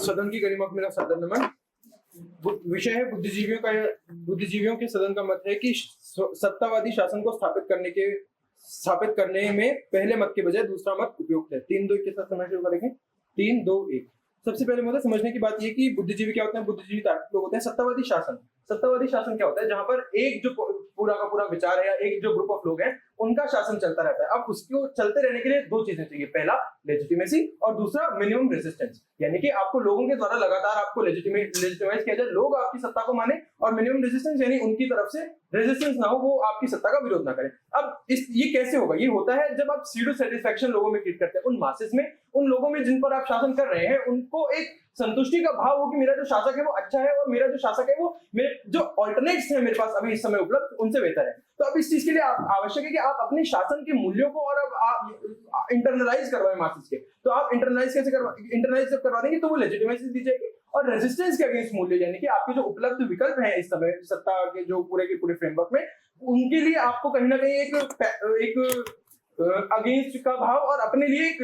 सदन की गरिमा को मेरा सादर नमन। विषय है बुद्धिजीवियों के सदन का मत है कि सत्तावादी शासन को स्थापित करने में पहले मत के बजाय दूसरा मत उपयुक्त है। 3-2-1 के साथ समझ शुरू करेंगे। 3-2-1। सबसे पहले मुझे समझने की बात यह कि बुद्धिजीवी क्या होते हैं। बुद्धिजीवी तार्किक लोग होते हैं। सत्तावादी शासन क्या होता है, जहां पर एक जो पूरा का पूरा विचार है या एक जो ग्रुप ऑफ लोग हैं उनका शासन चलता रहता है। अब उसको चलते रहने के लिए दो चीजें चाहिए, पहला लेजिटिमेसी और दूसरा मिनिमम रेजिस्टेंस, यानी कि आपको लोगों के द्वारा लगातार आपको लेजिटिमाइज किया जाए, लोग आपकी सत्ता को माने, और मिनिमम रेजिस्टेंस यानी उनकी तरफ से रेजिस्टेंस ना हो, वो आपकी सत्ता का विरोध ना करें। अब ये कैसे होगा? ये होता है जब आप सीडो सेटिस्फैक्शन लोगों में क्रिएट करते हैं, उन मासेस में, उन लोगों में जिन पर आप शासन कर रहे हैं, उनको एक संतुष्टि का भाव हो कि मेरा जो शासक है वो अच्छा है और मेरा जो शासक है वो मेरे जो ऑल्टरनेट्स हैं मेरे पास अभी इस समय उपलब्ध उनसे बेहतर है। तो अब इस चीज के लिए आवश्यक है कि आप अपने शासन के मूल्यों को और अब आप इंटरनलाइज करवाएं मासेस के। तो आप इंटरनलाइज जब करवा देंगे तो वो लेजिटिमेसी दी जाएगी। और रेजिस्टेंस के अगेंस्ट मूल्य, यानी कि आपके जो उपलब्ध विकल्प हैं इस समय सत्ता के जो पूरे के पूरे फ्रेमवर्क में, उनके लिए आपको कहीं ना कहीं एक अगेंस्ट का भाव और अपने लिए एक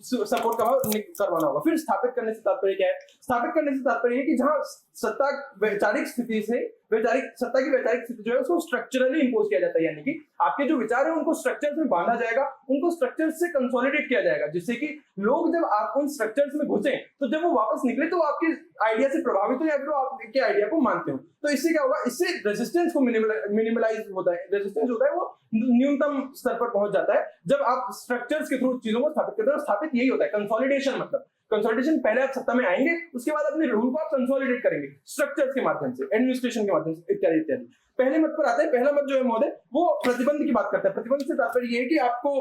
सपोर्ट का भाव करवाना होगा। फिर स्थापित करने से तात्पर्य क्या है? स्थापित करने से तात्पर्य है कि जहां सत्ता वैचारिक स्थिति से सत्ता की वैचारिक स्थिति जो है उसको स्ट्रक्चरली इंपोज किया जाता है, यानी कि आपके जो विचार है उनको स्ट्रक्चर्स में बांधा जाएगा, उनको स्ट्रक्चर्स से कंसोलिडेट किया जाएगा, जिससे कि लोग जब आप उन स्ट्रक्चर्स में घुसे तो जब वो वापस निकले तो आपके आइडिया से प्रभावित हो या फिर आपके आइडिया को मानते हो। तो इससे क्या होगा? इससे रेजिस्टेंस को मिनिमलाइज होता है। रेजिस्टेंस होता है वो न्यूनतम स्तर पर पहुंच जाता है जब आप स्ट्रक्चर्स के थ्रू चीजों को स्थापित करते हैं। स्थापित यही होता है कंसोलिडेशन, मतलब कंसोलिडेशन, पहले आप सत्ता में आएंगे, उसके बाद अपने रूल को आप कंसोलिडेट करेंगे स्ट्रक्चर्स के माध्यम से, एडमिनिस्ट्रेशन के माध्यम से, इत्यादि इत्यादि। पहले मत पर आते हैं। पहला मत जो है महोदय वो प्रतिबंध की बात करता है। प्रतिबंध से तात्पर्य ये है कि आपको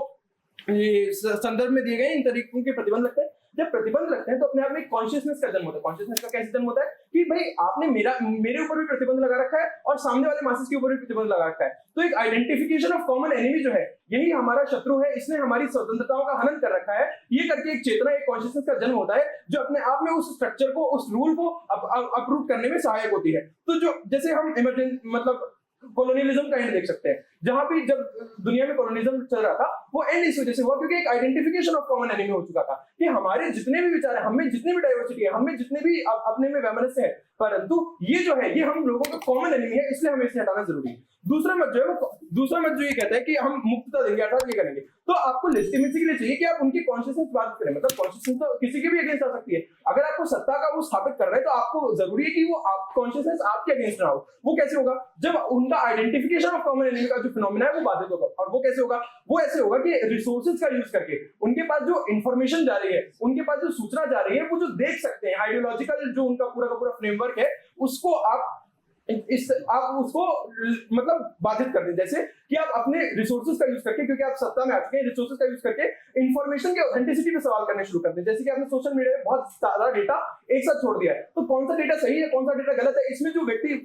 ये संदर्भ में दिए गए इन तरीकों के प्रतिबंध लगते हैं। जब प्रतिबंध लगते हैं तो अपने आप में कॉन्शियसनेस का जन्म होता है। कॉन्शियसनेस का कैसे जन्म होता है कि भाई आपने मेरे ऊपर भी प्रतिबंध लगा रखा है और सामने वाले मासेस के ऊपर भी प्रतिबंध लगा रखा है। तो एक आइडेंटिफिकेशन ऑफ कॉमन एनिमी जो है, यही हमारा शत्रु है, इसने हमारी स्वतंत्रताओं का हनन कर रखा है। ये करके एक चेतना, एक कॉन्शियसनेस का जन्म होता है जो अपने आप में उस स्ट्रक्चर को, उस रूल को अप्रूव करने में सहायक होती है। तो जो जैसे हम मतलब कॉलोनियलिज्म का एंड देख सकते हैं, जहां भी जब दुनिया में कॉलोनियलिज्म चल रहा था वो एंड इस वजह से हुआ क्योंकि एक आइडेंटिफिकेशन ऑफ कॉमन एनिमी हो चुका था कि हमारे जितने भी विचार है, हमें जितनी भी डाइवर्सिटी है, हमें जितने भी अपने में वैमनस्य है, परंतु ये जो है ये हम लोगों का कॉमन एनिमी है, इसलिए हमें इसे हटाना जरूरी है। दूसरा मत जो ये कहता है कि हम मुक्तता देंगे, अर्थात ये करेंगे। तो आपको लेजिटिमेसी के लिए चाहिए कि आप उनकी कॉन्शियसनेस बात करें, मतलब कॉन्शियसनेस तो किसी के भी अगेंस्ट आ सकती है। अगर आपको सत्ता का वो स्थापित कर रहे हैं तो आपको जरूरी है कि वो आप कॉन्शियसनेस आपके अगेंस्ट ना हो। वो कैसे होगा? जब उनका आइडेंटिफिकेशन ऑफ कॉमन एनिमी का जो फिनोमेना है वो बाधित होगा। और वो कैसे होगा? वो ऐसे होगा कि रिसोर्सेज का यूज करके उनके पास जो इंफॉर्मेशन जा रही है, उनके पास जो सूचना जा रही है, वो जो देख सकते हैं, आइडियोलॉजिकल जो उनका पूरा का पूरा फ्रेमवर्क है उसको आप उसको मतलब बाधित कर दें। जैसे कि आप अपने रिसोर्सेज का यूज करके, क्योंकि आप सत्ता में आ चुके हैं, रिसोर्सेज का यूज करके इंफॉर्मेशन के ऑथेंटिसिटी पे सवाल करने शुरू कर दें। जैसे कि आपने सोशल मीडिया में बहुत सारा डेटा एक साथ छोड़ दिया है, तो कौन सा डेटा सही है, कौन सा डेटा गलत है, इसमें जो व्यक्ति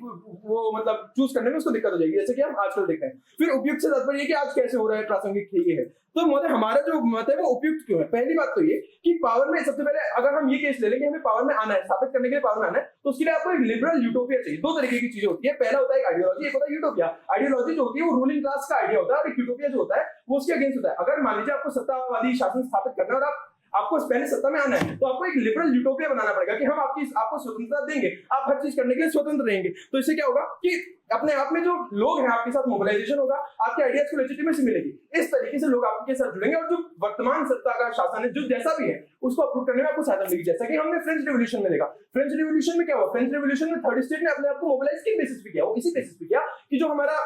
वो मतलब चूज करने में उसको दिक्कत हो जाएगी, जैसे कि हम आजकल देखते हैं। फिर उपयुक्त से तात्पर्य कि आज कैसे हो रहा है, प्रासंगिक ये है। तो मतलब हमारा जो मत है वो उपयुक्त क्यों है? पहली बात तो ये कि पावर में, सबसे पहले अगर हम ये केस ले लें कि हमें पावर में आना है, स्थापित करने के लिए पावर में आना है, तो उसके लिए आपको एक लिबरल यूटोपिया चाहिए। दो तरीके की चीजें होती है, पहला होता है आइडियोलॉजी, एक होता है यूटोपिया। आइडियोलॉजी जो होती है वो रूलिंग क्लास का आइडिया होता है और यूटोपिया जो होता है वो उसके अगेंस्ट होता है। अगर मान लीजिए आपको सत्तावादी शासन स्थापित करना है और आपको पहले सत्ता में आना है, तो आपको एक लिबरल यूटोपिया बनाना पड़ेगा कि हम आपको स्वतंत्रता देंगे, आप हर चीज करने के लिए स्वतंत्र रहेंगे। तो इससे क्या होगा कि अपने आप में जो लोग हैं आपके साथ मोबिलाइजेशन होगा, आपके आइडियाज को लेजिटिमेसी मिलेगी। इस तरीके से लोग आपके साथ जुड़ेंगे और जो वर्तमान सत्ता का शासन है, जो जैसा भी है, उसको अप्रूव करने में आपको सहायता मिलेगी। जैसा कि हमने फ्रेंच रिवॉल्यूशन में देखा। फ्रेंच रिवॉल्यूशन में क्या हुआ? फ्रेंच रिवॉल्यूशन में थर्ड स्टेट ने अपने आप को मोबिलाइज किस बेसिस पे किया? वो इसी बेसिस पे किया कि जो हमारा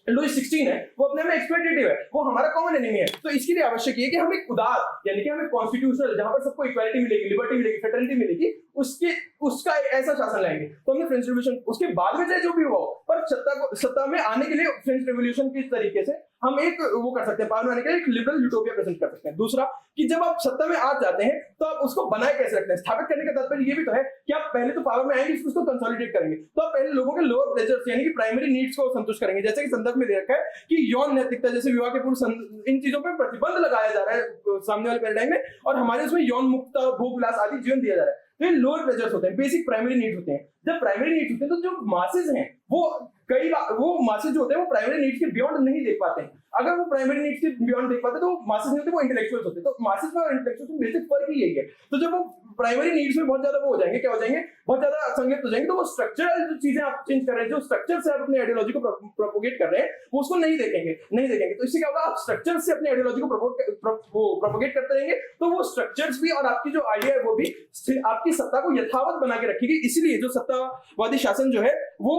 लुई 16 है वो अपने में एक्सप्लॉइटेटिव है, वो हमारा कॉमन एनिमी है। तो इसके लिए आवश्यक है कि हम एक उदार, यानी कि हमें कॉन्स्टिट्यूशनल, जहां पर सबको इक्वालिटी मिलेगी, लिबर्टी मिलेगी, फ्रेटर्निटी मिलेगी, उसका ऐसा शासन लाएंगे। तो हमने फ्रेंच रिवॉल्यूशन, उसके बाद में चाहे जो भी हुआ हो, पर सत्ता में आने के लिए फ्रेंच रिवॉल्यूशन के तरीके से हम एक वो कर सकते हैं, पावर में आने के लिए एक लिबरल यूटोपिया प्रेजेंट कर सकते हैं। दूसरा कि जब आप सत्ता में आ जाते हैं तो आप उसको बनाए कैसे रखते हैं? स्थापित करने का तात्पर्य ये भी तो है कि आप पहले तो पावर में आएंगे, उसको कंसोलिडेट करेंगे, तो आप पहले लोगों के लोअर प्लेजर्स यानी कि प्राइमरी नीड्स को संतुष्ट करेंगे। जैसे कि संदर्भ में दे रखा है कि यौन नैतिकता, जैसे विवाह के पूर्व, इन चीजों पर प्रतिबंध लगाया जा रहा है सामने वाले पैराडाइम में, और हमारे उसमें यौन मुक्तता, भोग विलास आदि जीवन दिया जा रहा है। तो ये लोअर प्लेजर्स होते हैं, बेसिक प्राइमरी नीड होते हैं। जब प्राइमरी नीड्स होते हैं तो जो मासेज हैं वो कई बार वो मासेज जो होते हैं वो प्राइमरी नीड्स के बियॉन्ड नहीं देख पाते हैं। अगर वो प्राइमरी नीड्स के बियॉन्ड देख पाते तो मासेज नहीं होते, वो इंटेलेक्चुअल्स होते। तो मासेज में और इंटेलेक्चुअल्स में बेसिक फर्क ही यही है। तो जब वो प्राइमरी नीड्स में बहुत ज्यादा वो हो जाएंगे, क्या हो जाएंगे, बहुत ज्यादा असंगत हो जाएंगे, तो वो स्ट्रक्चरल जो चीजें आप चेंज कर रहे हैं, जो स्ट्रक्चर से आप अपनी आइडियोलॉजी को प्रोपोगेट कर रहे हैं, वो उसको नहीं देखेंगे। तो इससे क्या होगा, आप स्ट्रक्चर से अपनी आइडियोलॉजी को प्रोपोगेट करते रहेंगे, तो वो स्ट्रक्चर्स भी और आपकी जो आइडिया है वो भी आपकी सत्ता को यथावत बना के रखेगी। इसीलिए जो सत्तावादी शासन जो है वो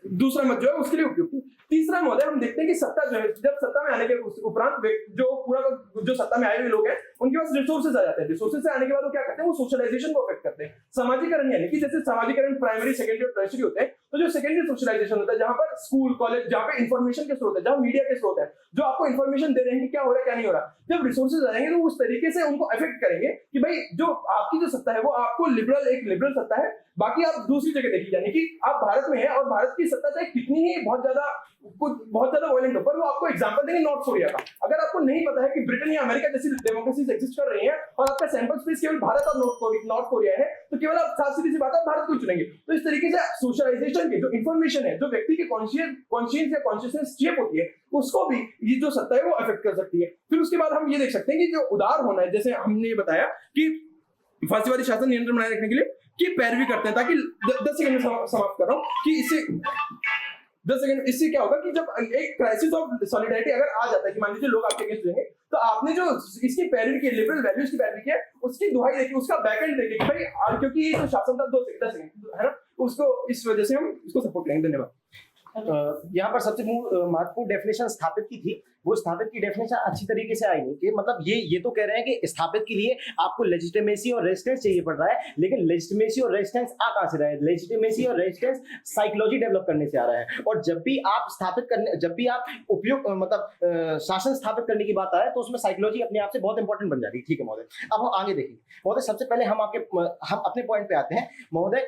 दूसरा मत जो है उसके लिए उपयुक्त है। तीसरा महोदय, हम देखते हैं कि सत्ता जो है, जब सत्ता में आने के उपरांत जो पूरा जो सत्ता में आए हुए लोग हैं उनके पास रिसोर्सेज आ जाते हैं। रिसोर्सेज से आने के बाद वो क्या करते हैं, वो सोशलाइजेशन को अफेक्ट करते हैं। समाजीकरण यानी कि जैसे समाजीकरण प्राइमरी, सेकेंडरी और टर्शियरी होते हैं, तो जो सेकेंडरी सोशलाइजेशन होता है, जहां पर स्कूल कॉलेज, जहां पे इंफॉर्मेशन के स्रोत है, जहां मीडिया के स्रोत है, जो आपको इंफॉर्मेशन दे रहे हैं कि क्या हो रहा है क्या नहीं हो रहा, जब रिसोर्सेज आएंगे तो उस तरीके से उनको अफेक्ट करेंगे कि भाई जो आपकी जो सत्ता है वो आपको एक लिबरल सत्ता है, बाकी आप दूसरी जगह देखिए। यानी कि आप भारत में है और भारत की सत्ता चाहे कितनी ही बहुत ज्यादा वायलेंट हो, पर वो आपको एग्जांपल देंगे नॉर्थ कोरिया का। अगर आपको नहीं पता है कि ब्रिटेन या अमेरिका जैसी डेमोक्रेसीज एग्जिस्ट कर रही हैं और आपका सैंपल स्पेस केवल भारत और नॉर्थ कोरिया है, तो केवल आप साफ सीधी सी बात है भारत को चुनेंगे। तो इस तरीके से सोशलाइजेशन की जो इंफॉर्मेशन है, जो व्यक्ति की कॉन्शियस या कॉन्शियसनेस शेप होती है, उसको भी ये जो सत्ता है वो अफेक्ट कर सकती है। फिर उसके बाद हम ये देख सकते हैं कि जो उदार होना है, जैसे हमने ये बताया कि फांसीवादी शासन नियंत्रण बनाए रखने के लिए की पैरवी करते हैं, ताकि 10 सेकंड में समाप्त कर रहा हूं कि इससे क्या होगा कि जब एक क्राइसिस ऑफ सॉलिडारिटी अगर आ जाता है कि मान लीजिए लोग आपके अगेंस्ट रहेंगे, तो आपने जो इसकी पैरवी की, लिबरल वैल्यूज की पैरवी की है, उसकी दुहाई देखिए, उसका बैकएंड देखिए कि भाई क्योंकि ये जो शासन था 10 सेकंड है ना, उसको इस वजह से हम इसको सपोर्ट करेंगे। धन्यवाद। यहाँ पर सबसे महत्वपूर्ण डेफिनेशन स्थापित की थी, वो स्थापित की डेफिनेशन अच्छी तरीके से आई नहीं कि मतलब ये तो कह रहे हैं कि स्थापित के लिए आपको लेजिटिमेसी और रेजिस्टेंस चाहिए पड़ रहा है, लेकिन लेजिटिमेसी और रेजिस्टेंस आ कहां से रहा है? लेजिटिमेसी और रेजिस्टेंस साइकोलॉजी डेवलप करने से आ रहा है। और जब भी आप उपयुक्त मतलब शासन स्थापित करने की बात आए तो उसमें साइकोलॉजी अपने आप से बहुत इंपॉर्टेंट बन जाती है। ठीक है महोदय, अब हम आगे देखेंगे। महोदय सबसे पहले हम अपने पॉइंट पे आते हैं। महोदय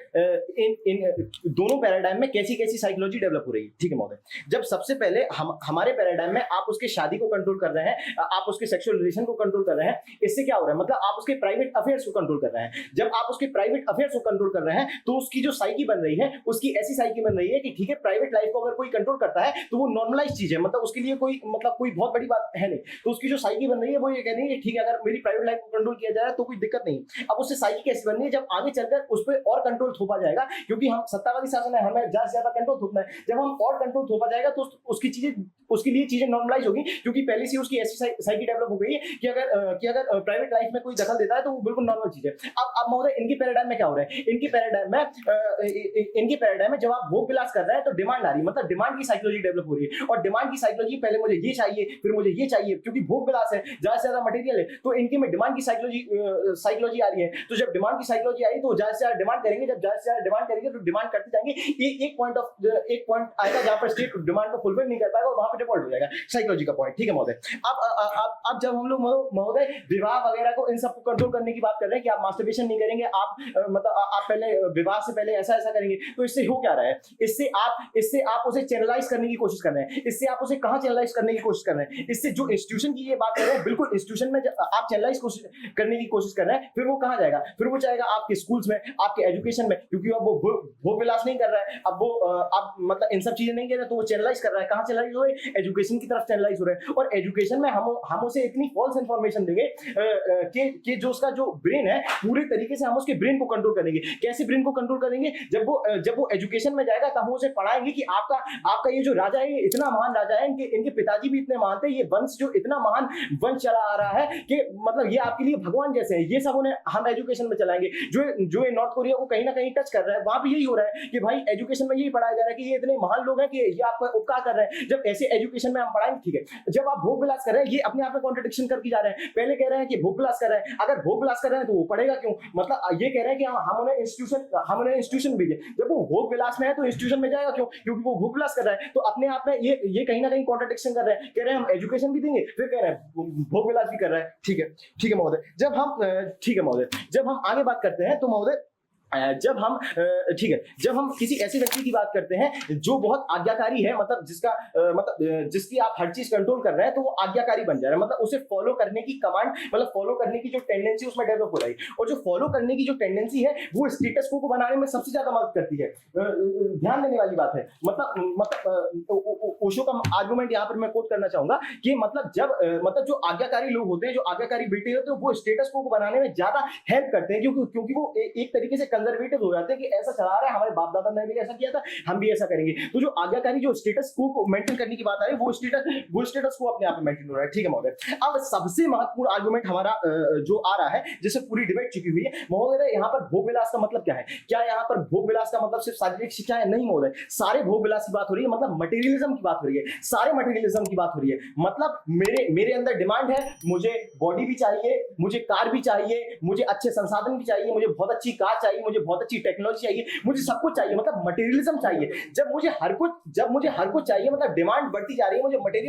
इन दोनों पैराडाइम में कैसी कैसी साइकोलॉजी डेवलप हो रही है। ठीक है महोदय, जब सबसे पहले हमारे पैराडाइम में आप उसके शादी को कंट्रोल कर रहे हैं, आप उसके सेक्सुअल रिलेशन को कंट्रोल कर रहे हैं, इससे क्या हो रहा है, मतलब आप उसके प्राइवेट अफेयर्स को कंट्रोल कर रहे हैं। जब आप उसके प्राइवेट अफेयर्स को कंट्रोल कर रहे हैं तो उसकी जो साइकी बन रही है, उसकी ऐसी साइकी बन रही है कि ठीक है, प्राइवेट लाइफ को अगर कोई कंट्रोल करता है तो वो नॉर्मलाइज चीज है, मतलब उसके लिए कोई बहुत बड़ी बात है नहीं। तो उसकी जो साइकी बन रही है वो ये कह रही है ठीक है, अगर मेरी प्राइवेट लाइफ को कंट्रोल किया जा रहा है तो कोई दिक्कत नहीं। अब उससे साइकी कैसी बन रही है, जब आगे चलकर उस पर और कंट्रोल थोपा जाएगा, क्योंकि हम सत्तावादी शासन है, हमें ज्यादा से ज्यादा कंट्रोल थोपना है। जब हम और कंट्रोल थोपा जाएगा तो उसके लिए चीजें नॉर्मलाइज होगी, क्योंकि पहले से उसकी ऐसी साइकी डेवलप हो गई है कि अगर प्राइवेट लाइफ में कोई दखल देता है तो वो बिल्कुल नॉर्मल चीज है। अब महोदय इनकी पैराडाइम में क्या हो रहा है, इनकी पैराडाइम में जब आप भोग विलास कर रहे हैं तो डिमांड आ रही है, मतलब डिमांड की साइकोलॉजी डेवलप हो रही है। और डिमांड की साइकोलॉजी पहले मुझे ये चाहिए फिर मुझे ये चाहिए, क्योंकि भोग विलास है, ज्यादा से ज्यादा मटेरियल है, तो इनके में डिमांड की साइकोलॉजी आ रही है। तो जब डिमांड की साइकोलॉजी आई तो ज्यादा से ज्यादा डिमांड करेंगे, जब ज्यादा से ज्यादा डिमांड करेंगे तो डिमांड करते जाएंगे। एक पॉइंट आएगा जहां पर स्टेट डिमांड को फुलफिल नहीं कर पाएगा और वहां पर डिफॉल्ट हो जाएगा, साइकोलॉजी का पॉइंट। ठीक है महोदय, अब जब हम लोग महोदय विवाह वगैरह को इन सबको कंट्रोल करने की बात कर रहे हैं कि आप मास्टरबेशन नहीं करेंगे, आप पहले विवाह से पहले ऐसा करेंगे, तो इससे हो क्या रहा है, इससे आप उसे चैनलाइज करने की कोशिश कर रहे हैं। इससे आप उसे कहां चैनलाइज करने की कोशिश कर रहे हैं, इससे जो इंस्टीट्यूशन की ये बात कर रहे हैं, बिल्कुल इंस्टीट्यूशन में आप चैनलाइज करने की कोशिश कर रहे हैं, फिर वो कहां जाएगा, फिर वो जाएगा आपके स्कूल्स में, आपके एजुकेशन में, क्योंकि अब वो भोग विलास नहीं कर रहा है, अब वो आप मतलब इन सब चीजें नहीं कर रहे, तो वो चैनलाइज कर रहा है। कहां चैनलाइज हो रहे हैं, एजुकेशन की तरफ चैनलाइज हो रहे हैं। और एजुकेशन में हम उसे इतनी फॉल्स इंफॉर्मेशन देंगे कि जो उसका जो ब्रेन है, पूरी तरीके से हम उसके ब्रेन को कंट्रोल करेंगे। कैसे ब्रेन को कंट्रोल करेंगे, जब वो एजुकेशन में जाएगा तब हम उसे पढ़ाएंगे कि आपका ये जो राजा है, ये इतना महान राजा है, इनके पिताजी भी इतने महान थे, ये वंश जो इतना महान वंश चला आ रहा है कि मतलब ये आपके लिए भगवान जैसे हैं। ये सब उन्हें हम एजुकेशन में चलाएंगे। जो नॉर्थ कोरिया को कहीं ना कहीं टच कर रहा है, वहां भी यही हो रहा है कि भाई एजुकेशन में यही पढ़ाया जा रहा है कि ये इतने महान लोग हैं कि ये आपका उपकार कर रहे हैं। जब ऐसे एजुकेशन में हम पढ़ाएंगे, ठीक है, जब आप भोग विलास कर रहे हैं, ये अपने आप में कॉन्ट्रडिक्शन करके जा रहे हैं। पहले कह रहे हैं कि भोग विलास कर रहे हैं, अगर भोग विलास कर रहे हैं तो वो पढ़ेगा क्यों, मतलब ये कह रहे हैं कि हम उन्हें इंस्टीट्यूशन भेजे। जब वो भोग विलास में है तो इंस्टीट्यूशन में जाएगा क्यों, क्योंकि वो भोग विलास कर रहा है। तो अपने आप में ये कहीं ना कहीं कॉन्ट्रडिक्शन कर रहे हैं। कह रहे हैं हम एजुकेशन भी देंगे, फिर कह रहे हैं भोग विलास भी कर रहा है। ठीक है महोदय, जब हम आगे बात करते हैं तो महोदय जब हम ठीक है, जब हम किसी ऐसे व्यक्ति की बात करते हैं जो बहुत आज्ञाकारी है, मतलब जिसका जिसकी आप हर चीज कंट्रोल कर रहे हैं, तो वो आज्ञाकारी बन जा रहा है, मतलब उसे फॉलो करने की कमांड, मतलब फॉलो करने की जो टेंडेंसी उसमें डेवलप हो रही है। और जो फॉलो करने की जो टेंडेंसी है वो स्टेटस को बनाने में सबसे ज्यादा मदद करती है। ध्यान देने वाली बात है, मतलब ओशो का आर्गुमेंट यहाँ पर मैं कोट करना चाहूंगा कि मतलब जब मतलब जो आज्ञाकारी लोग होते हैं, जो आज्ञाकारी बेटे होते हैं, वो स्टेटस को बनाने में ज्यादा हेल्प करते हैं, क्योंकि वो एक तरीके से कंजर्वेटिव हो जाते हैं कि ऐसा चला रहा है, हमारे बाप दादा ने भी ऐसा किया था, हम भी ऐसा करेंगे। तो जो आज्ञाकारी जो स्टेटस को मेंटेन करने की बात आ रही है, वो स्टेटस को अपने आप में मेंटेन हो रहा है। ठीक है महोदय, अब सबसे महत्वपूर्ण आर्गुमेंट हमारा जो आ रहा है, जिससे पूरी डिबेट चुकी हुई है महोदय, यहाँ पर भोग विलास का मतलब क्या है? क्या यहाँ पर भोग विलास का मतलब सिर्फ शारीरिक शिक्षा है? नहीं महोदय, सारे भोग विलास की बात हो रही है, मतलब मटेरियलिज्म की बात हो रही है, सारे मटेरियलिज्म की बात हो रही है। मतलब मेरे अंदर डिमांड है, मुझे बॉडी भी चाहिए, मुझे कार भी चाहिए, मुझे अच्छे संसाधन भी चाहिए, मुझे बहुत अच्छी कार चाहिए, मुझे बहुत अच्छी टेक्नोलॉजी चाहिए, मुझे सब कुछ चाहिए, मतलब मटेरियलिज्म चाहिए। जब मुझे हर कुछ चाहिए, मतलब डिमांड बढ़ती जा रही है,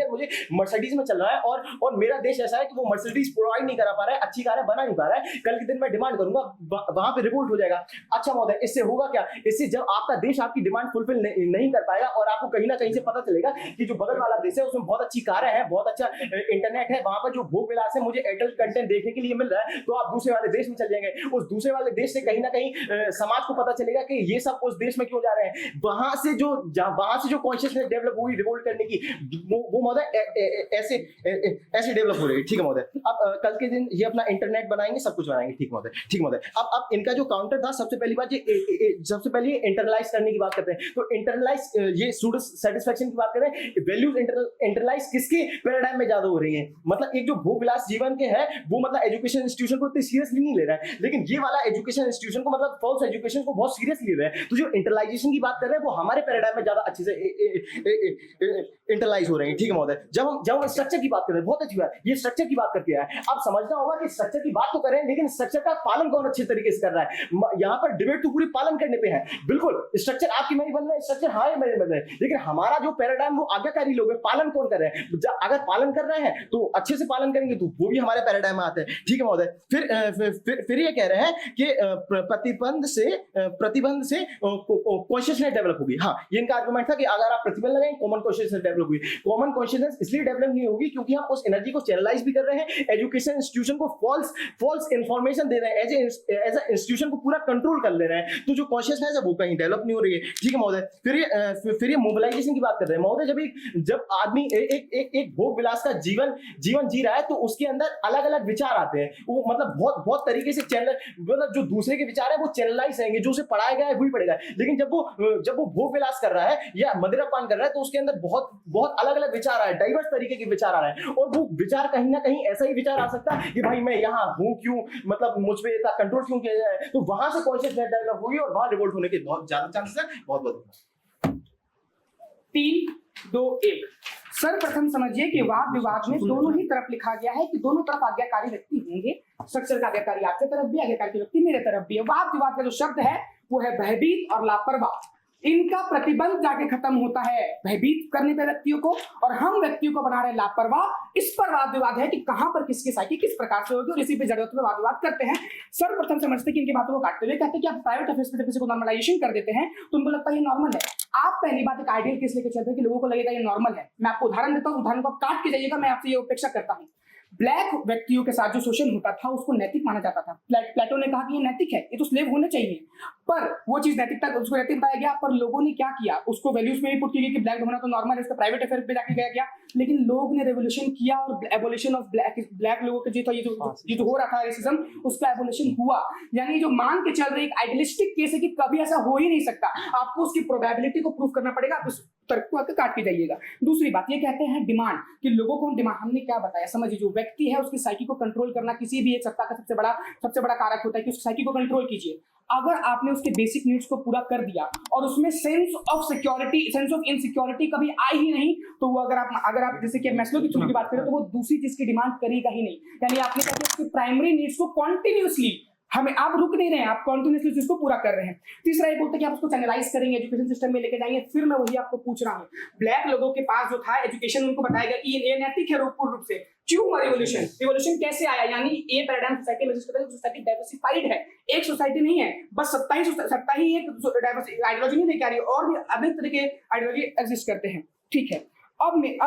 मुझे मर्सिडीज में चल रहा है, और मेरा देश ऐसा है कि वो मर्सिडीज प्रोवाइड नहीं करा पा रहा है, अच्छी कारें बना नहीं पा रहा है, कल के दिन मैं डिमांड करूंगा, वहां पे रिवोल्ट हो जाएगा। अच्छा महोदय, इससे होगा क्या? इससे जब आपका देश आपकी डिमांड फुलफिल नहीं कर पाएगा, और आपको कहीं ना कहीं से पता चलेगा कि जो बगल वाला देश है उसमें बहुत अच्छी कारें हैं, बहुत अच्छा इंटरनेट है, वहां पर जो भोग विलास है, मुझे एडल्ट कंटेंट देखने के लिए मिल रहा है, तो आप दूसरे वाले देश में चल जाएंगे। उस दूसरे वाले देश से कहीं ना कहीं समाज को पता चलेगा कि ये सब उस देश में क्यों जा रहे हैं। वहां से जो कॉन्शियसनेस डेवलप हुई रिवोल्ट करने की, वो महोदय ऐसे डेवलप हो रही है। ठीक है महोदय, अब कल के दिन ये अपना इंटरनेट बनाएंगे, सब कुछ बनाएंगे। ठीक महोदय, ठीक महोदय। अब इनका जो काउंटर था, सबसे पहली बात सबसे पहले इंटरनलाइज करने की बात करते हैं। तो इंटरनलाइज, ये सूडो सेटिस्फैक्शन की बात करें, वैल्यूज इंटरनलाइज किसके पैराडाइम में ज्यादा हो रही है? मतलब एक जो भोग विलास जीवन के है, वो मतलब एजुकेशन इंस्टीट्यूशन को इतनी सीरियसली नहीं ले रहा है, लेकिन ये वाला एजुकेशन इंस्टीट्यूशन को, मतलब फॉल्स एजुकेशन को बहुत सीरियसली ले रहा है। तो जो इंटरलाइजेशन की बात कर रहे हैं, वो हमारे पैराडाइम में ज्यादा अच्छे से इंटरलाइज हो रहे हैं। ठीक है महोदय, जब हम स्ट्रक्चर की बात कर रहे हैं, बहुत अच्छी बात, ये स्ट्रक्चर की बात करके है। अब समझना होगा कि स्ट्रक्चर की बात तो करें, लेकिन स्ट्रक्चर का पालन कौन अच्छे तरीके से कर रहा है? यहाँ पर डिबेट तो पूरी पालन करने पे है। बिल्कुल, स्ट्रक्चर आपकी मेरी बन रहा है, स्ट्रक्चर हमारे मेरे बन रहे हैं, लेकिन हमारा जो पैराडाइम वो आज्ञाकारी लोग हैं, पालन कौन कर रहे हैं? अगर पालन कर रहे हैं तो अच्छे से पालन करेंगे, तो वो भी हमारे पैराडाइम में आते हैं। ठीक है महोदय, फिर ये कह रहे हैं कि प्रतिबंध से कॉन्शियसनेस डेवलप होगी। हाँ, ये इनका आर्गुमेंट था कि अगर आप प्रतिबंध लगाएंगे, कॉमन कॉन्शियसनेस डेवलप होगी। कॉमन कॉन्शियसनेस इसलिए डेवलप नहीं होगी क्योंकि हम उस एनर्जी को चैनलाइज भी कर रहे हैं, एजुकेशन इंस्टीट्यूशन को फॉल्स इंफॉर्मेशन दे रहे हैं, एज ए इंस्टीट्यूशन को पूरा कंट्रोल कर ले रहे हैं, तो जो कॉन्शियसनेस है वो कहीं डेवलप नहीं हो रही है। ठीक है महोदय, फिर ये मोबिलाइजेशन की बात कर रहे हैं महोदय। जब आदमी एक भोग विलास का जीवन जी रहा है, तो उसके अंदर अलग अलग विचार आते हैं, वो मतलब बहुत तरीके से चैनल, मतलब जो दूसरे के विचार है वो चैनलाइज रहेंगे, जो उसे पढ़ाया गया है वही पढ़ेगा। लेकिन जब वो भोग विलास कर रहा है या मदिरा पान कर रहा है, तो उसके अंदर बहुत अलग अलग विचार आ रहे हैं, डाइवर्स तरीके के विचार आ रहे हैं, और वो विचार कहीं ना कहीं ऐसा ही विचार आ सकता है कि भाई मैं यहाँ हूँ क्यों, मतलब मुझ पे इतना कंट्रोल क्यों किया जाए, तो वहां से कॉन्शियसनेस डेवलप होगी और वहां रिवोल्ट होने के बहुत ज्यादा चांसेस है। बहुत 3, 2, 1। सर्वप्रथम समझिए कि वाद विवाद में दोनों ही तरफ लिखा गया है कि दोनों तरफ आज्ञाकारी व्यक्ति होंगे। स्ट्रक्चर का आज्ञाकारी आपके तरफ भी, आज्ञाकारी व्यक्ति मेरे तरफ भी है। वाद विवाद का जो शब्द है वो है भयभीत और लापरवाह। इनका प्रतिबंध जाके खत्म होता है भयभीत करने पे व्यक्तियों को, और हम व्यक्तियों को बना रहे लापरवाह। इस पर वाद विवाद है कि कहां पर किसकी साइकी किस प्रकार से होगी, और इसी पे जरूरत में वाद विवाद करते हैं। सर्वप्रथम समझते कि इनकी बातों को काटते हुए कहते हैं कि आप प्राइवेट अफेयर्स में जब किसी को नॉर्मलाइजेशन कर देते हैं तो उनको लगता है ये नॉर्मल है। आप पहली बात एक आइडियल केस लेकर चलते हैं कि लोगों को लगेगा ये नॉर्मल है। मैं आपको उदाहरण देता हूं, उदाहरण को आप काट के जाइएगा, मैं आपसे ये अपेक्षा करता हूं। ब्लैक व्यक्तियों के साथ जो शोषण होता था उसको नैतिक माना जाता था। प्लेटो ने कहा कि ये नैतिक है, ये तो स्लेव होने चाहिए, पर वो चीज नैतिकता उसको नैतिक पाया गया, पर लोगों ने क्या किया, उसको वैल्यूज में भी पुट की गई कि ब्लैक होना तो नॉर्मल है, उसका प्राइवेट अफेयर पे जाके गया। लेकिन लोग ने रेवोल्यूशन किया और एबोलिशन ऑफ ब्लैक लोगों के जो था, ये जो हो रहा था रेसिज्म, उसका एबोलिशन हुआ। यानी जो मान के चल रहे एक आइडियलिस्टिक केस है कि कभी ऐसा हो ही नहीं सकता, आपको उसकी प्रोबेबिलिटी को प्रूव करना पड़ेगा, आप उस तर्क को आकर काट के जाइएगा। दूसरी बात ये कहते हैं डिमांड, कि लोगों को डिमांड, हमने क्या बताया, समझिए जो व्यक्ति है उसकी साइकी को कंट्रोल करना किसी भी एक सत्ता का सबसे बड़ा कारक होता है कि उसकी साइकी को कंट्रोल कीजिए। अगर आपने उसके बेसिक नीड्स को पूरा कर दिया और उसमें sense of security, sense of insecurity कभी आई ही नहीं, तो वो अगर आप जैसे कि मैस्लो की थ्योरी की बात करें तो वो दूसरी चीज की डिमांड करेगा ही नहीं। यानी आपने कहते हैं उसकी प्राइमरी नीड्स को कॉन्टिन्यूसली हमें आप रुक नहीं रहे हैं, आप कॉन्टिन्यूसली चीज को पूरा कर रहे हैं। तीसरा ये बोलते हैं कि आप उसको चैनलाइज करेंगे, एजुकेशन सिस्टम में लेके जाएंगे। फिर मैं वही आपको पूछ रहा हूँ, ब्लैक लोगों के पास जो था एजुकेशन, उनको बताया गया कि ये नैतिक है पूर्ण रूप से। क्यों रिवोल्यूशन? रिवोल्यूशन कैसे आया? यानी ये पैराडाइम सोसाइटी में जिसको सोसाइटी डाइवर्सिफाइड है, एक सोसाइटी नहीं है, बस सत्ता ही एक आइडियोलॉजी नहीं लेके आ रही है, और भी अनेक तरह के आइडियोलॉजी एग्जिस्ट करते हैं। ठीक है, अब मैं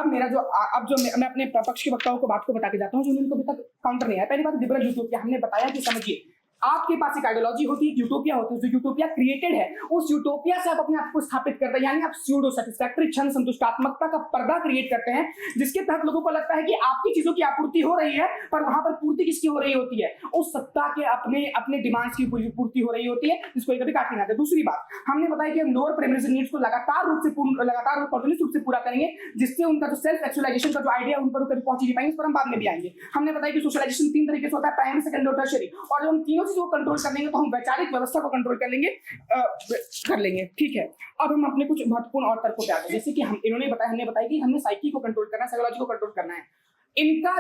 अपने पक्ष के वक्ताओं को बात को बता के जाता हूँ जो उनको अभी तक काउंटर नहीं आया। पहली बात लिबरल यूटोपिया, हमने बताया कि समझिए आपके पास एक आइडियोलॉजी होती है, यूटोपिया होती है, जो यूटोपिया क्रिएटेड है, उस यूटोपिया से आप अपने आप को स्थापित करते हैं, यानी आप स्यूडो सैटिस्फैक्टरी क्षण संतुष्टात्मकता का पर्दा क्रिएट करते हैं, जिसके तहत लोगों को लगता है कि आपकी चीजों की आपूर्ति हो रही है, पर वहां पर पूर्ति किसकी हो रही होती है? उस सत्ता के अपने डिमांड्स की पूर्ति हो रही होती है, जिसको कभी काट नहीं आता। दूसरी बात हमने बताया कि हम लोअर प्राइमरी नीड्स को लगातार कंटिन्यूस रूप से पूरा करेंगे, जिससे उनका जो सेल्फ एक्चुअलाइजेशन का जो आइडिया उन पर कभी पहुंच नहीं पाएंगे, इस पर हम बाद में भी आएंगे। हमने बताया कि सोशलाइजेशन 3 तरीके से होता है, प्राइमरी, सेकेंडरी और टर्शियरी, और जब हम तीनों चीजों को कंट्रोल कर लेंगे तो हम वैचारिक व्यवस्था को कंट्रोल कर लेंगे। ठीक है, अब हम अपने कुछ महत्वपूर्ण और तर्कों पे आते हैं, जैसे कि हमने बताया कि हमने साइकी को कंट्रोल करना है, साइकोलॉजी को कंट्रोल करना है। इनका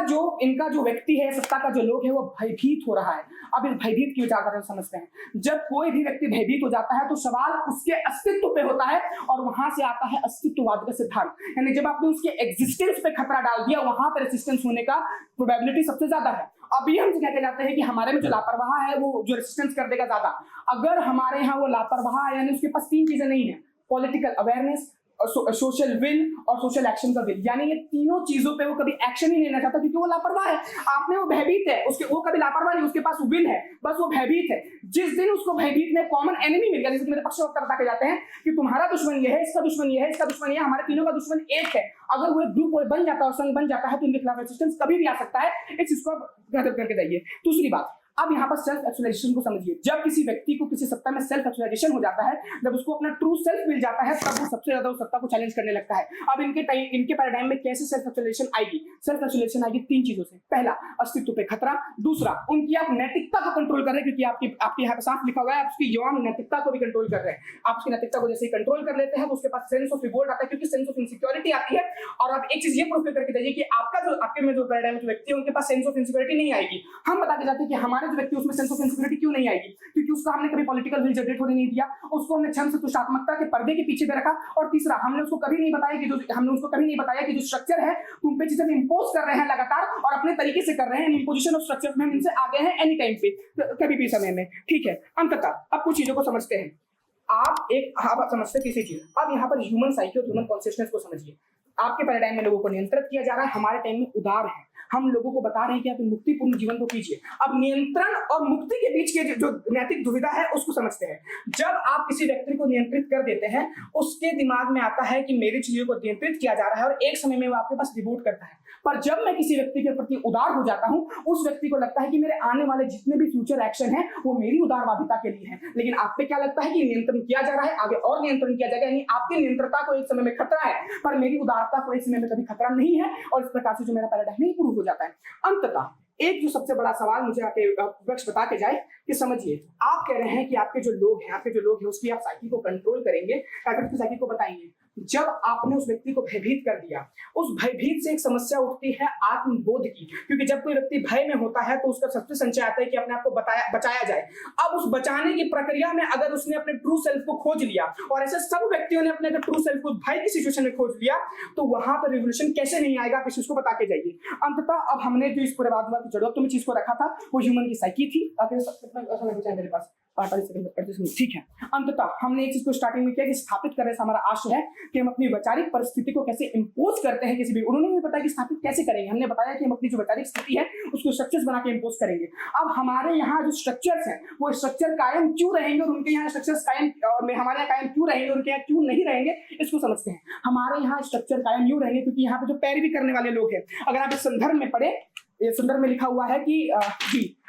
जो व्यक्ति है, सत्ता का जो लोग है, वो भयभीत हो रहा है। अब इस भयभीत की विचारधारा समझते हैं। जब कोई भी व्यक्ति भयभीत हो जाता है तो सवाल उसके अस्तित्व पे होता है, और वहां से आता है अस्तित्ववाद का सिद्धांत, यानी जब आपने उसके एग्जिस्टेंस पे खतरा डाल दिया, वहां पर रेसिस्टेंस होने का प्रोबेबिलिटी सबसे ज्यादा है। अभी हम क्या कहते हैं कि हमारे में जो लापरवाह है वो जो रेसिस्टेंस कर देगा ज्यादा। अगर हमारे यहाँ वो लापरवाह है, यानी उसके पास 3 चीजें नहीं है, पॉलिटिकल अवेयरनेस, सोशल विल और सोशल एक्शन का विल, यानी ये तीनों चीजों पे वो कभी एक्शन ही नहीं लेना चाहता, क्योंकि वो लापरवाह है। आपने वो भयभीत है, वो कभी लापरवाह नहीं, उसके पास विल है, बस वो भयभीत है। जिस दिन उसको भयभीत में कॉमन एनिमी मिल गया, जैसे मेरे पक्ष वक्त बता के जाते हैं कि तुम्हारा दुश्मन ये है, इसका दुश्मन ये है, इसका दुश्मन ये है, हमारे तीनों का दुश्मन एक है, अगर वो एक ग्रुप बन जाता है और संघ बन जाता है, तो इनके खिलाफ रेजिस्टेंस कभी भी आ सकता है। इस चीज को बेहतर करके जाइए। दूसरी बात, अब यहाँ पर सेल्फ एक्चुअलाइजेशन को समझिए। जब किसी व्यक्ति को किसी सत्ता में सेल्फ एक्चुअलाइजेशन हो जाता है, जब उसको अपना ट्रू सेल्फ मिल जाता है, तब वो सबसे ज्यादा उस सत्ता को चैलेंज करने लगता है। अब इनके पैराडाइम में कैसे सेल्फ एक्चुअलाइजेशन आएगी? सेल्फ एक्चुअलाइजेशन आएगी 3 चीजों से। पहला, अस्तित्व पे खतरा। दूसरा, उनकी आप नैतिकता को कंट्रोल कर रहे हैं, क्योंकि आपके यहाँ पे साफ लिखा हुआ है, आप उसकी यौन नैतिकता को भी कंट्रोल कर रहे हैं। आप उसकी नैतिकता को जैसे ही कंट्रोल कर लेते हैं तो उसके पास सेंस ऑफ रिवॉर्ड आता है, क्योंकि सेंस ऑफ इनसिक्योरिटी आती है। और आप एक चीज ये प्रूफ करके जाइए कि आपके में जो पैराडाइम जो व्यक्ति है, उनके पास सेंस ऑफ इनसिक्योरिटी नहीं आएगी। हम बताते जाते हैं कि हमारे जो व्यक्ति उसमें सेंस ऑफ इनसिक्योरिटी क्यों नहीं आएगी, क्योंकि उसका हमने कभी पॉलिटिकल विल जनरेट होने नहीं दिया, उसको हमने क्षण संतुष्टात्मकता के पर्दे के पीछे रखा। और तीसरा, हमने उसको कभी नहीं बताया कि जो स्ट्रक्चर है तुम पे चीजें इंपोज कर रहे हैं लगातार और अपने तरीके से कर रहे हैं, इंपोजिशन ऑफ स्ट्रक्चर में हम इनसे आगे हैं एनी टाइम पे, कभी भी समय में। ठीक है, अंततः अब कुछ चीजों को समझते हैं। आप समझते किसी चीज, अब यहाँ पर ह्यूमन साइकी और ह्यूमन कॉन्शियसनेस को समझिए। आपके पैराडाइम में लोगों को नियंत्रित किया जा रहा है, हमारे टाइम में उदार है। हम लोगों को बता रहे हैं कि आप मुक्तिपूर्ण जीवन को कीजिए। अब नियंत्रण और मुक्ति के बीच के जो नैतिक दुविधा है उसको समझते हैं। जब आप किसी व्यक्ति को नियंत्रित कर देते हैं, उसके दिमाग में आता है कि मेरी चीजों को नियंत्रित किया जा रहा है, और एक समय में वो आपके पास रिवोट करता है। पर जब मैं किसी व्यक्ति के प्रति उदार हो जाता हूं, उस व्यक्ति को लगता है कि मेरे आने वाले जितने भी फ्यूचर एक्शन है वो मेरी उदारवादिता के लिए है। लेकिन आप पे क्या लगता है कि नियंत्रण किया जा रहा है, आगे और नियंत्रण किया जाएगा, यानी आपकी नियंत्रता को एक समय में खतरा है, पर मेरी उदारता को एक समय में कभी खतरा नहीं है। और इस प्रकार से जो मेरा पैराडाइम है प्रूव हो जाता है। अंततः एक जो सबसे बड़ा सवाल मुझे आपके वक्ष बता के जाए कि समझिए, आप कह रहे हैं कि आपके जो लोग हैं उसकी आप साइकी को कंट्रोल करेंगे, या फिर साइकी को बताएंगे। जब आपने उस व्यक्ति को भयभीत कर दिया, उस भयभीत से एक समस्या उठती है आत्मबोध की, क्योंकि जब कोई व्यक्ति भय में होता है तो उसका सबसे संचय आता है कि अपने आप को बचाया जाए। अब उस बचाने की प्रक्रिया में अगर उसने अपने ट्रू सेल्फ को खोज लिया, और ऐसे सब व्यक्तियों ने अपने ट्रू सेल्फ को भय की सिचुएशन में खोज लिया, तो वहां पर रिवोल्यूशन कैसे नहीं आएगा, आप इस चीज को बता के जाइए। अंततः अब हमने जो इस पूरे वादविवाद की जरूरत में चीज को रखा था वो ह्यूमन की साइकी थी। मेरे पास 45 सेकंड, ठीक है। अंततः हमने एक चीज को स्टार्टिंग में किया कि स्थापित करने से हमारा आशय है कि हम अपनी वैचारिक परिस्थिति को कैसे इंपोज करते हैं किसी भी। उन्होंने भी बताया कि स्थापित कैसे करेंगे, हमने बताया कि हम अपनी जो वैचारिक स्थिति है उसको स्ट्रक्चर्स बना के इंपोज करेंगे। अब हमारे यहाँ जो स्ट्रक्चर्स हैं वो स्ट्रक्चर कायम क्यों रहेंगे, और उनके यहाँ स्ट्रक्चर्स कायम और हमारे यहाँ कायम क्यों रहेंगे, उनके यहाँ क्यों नहीं रहेंगे, इसको समझते हैं। हमारे यहाँ स्ट्रक्चर कायम क्यों रहेंगे, क्योंकि यहाँ पे जो पैरवी करने वाले लोग हैं, अगर आप इस संदर्भ में पढ़े, ये संदर्भ में लिखा हुआ है कि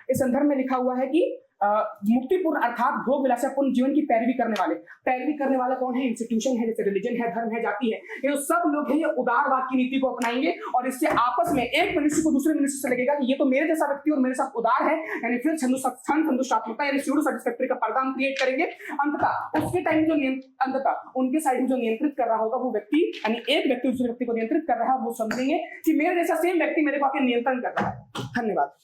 इस संदर्भ में लिखा हुआ है कि मुक्तिपूर्ण अर्थात भोग विलासपूर्ण जीवन की पैरवी करने वाला कौन है? इंस्टीट्यूशन है, जैसे रिलीजन है, धर्म है, जाति है, ये सब लोग हैं, ये उदारवाद की नीति को अपनाएंगे, और इससे आपस में एक मनुष्य को दूसरे मनुष्य से लगेगा कि ये तो मेरे जैसा व्यक्ति और मेरे साथ उदार है, यानी फिर संतुष्टात्मकता यानी स्यूडो सैटिस्फैक्टरी का पर्दा हम क्रिएट करेंगे। अंततः उसके टाइम जो अंततः उनके साइड में जो नियंत्रित कर रहा होगा वो व्यक्ति, यानी एक व्यक्ति दूसरे व्यक्ति को नियंत्रित कर रहा है, वो समझेंगे कि मेरे जैसा सेम व्यक्ति मेरे को आके नियंत्रण कर रहा है। धन्यवाद।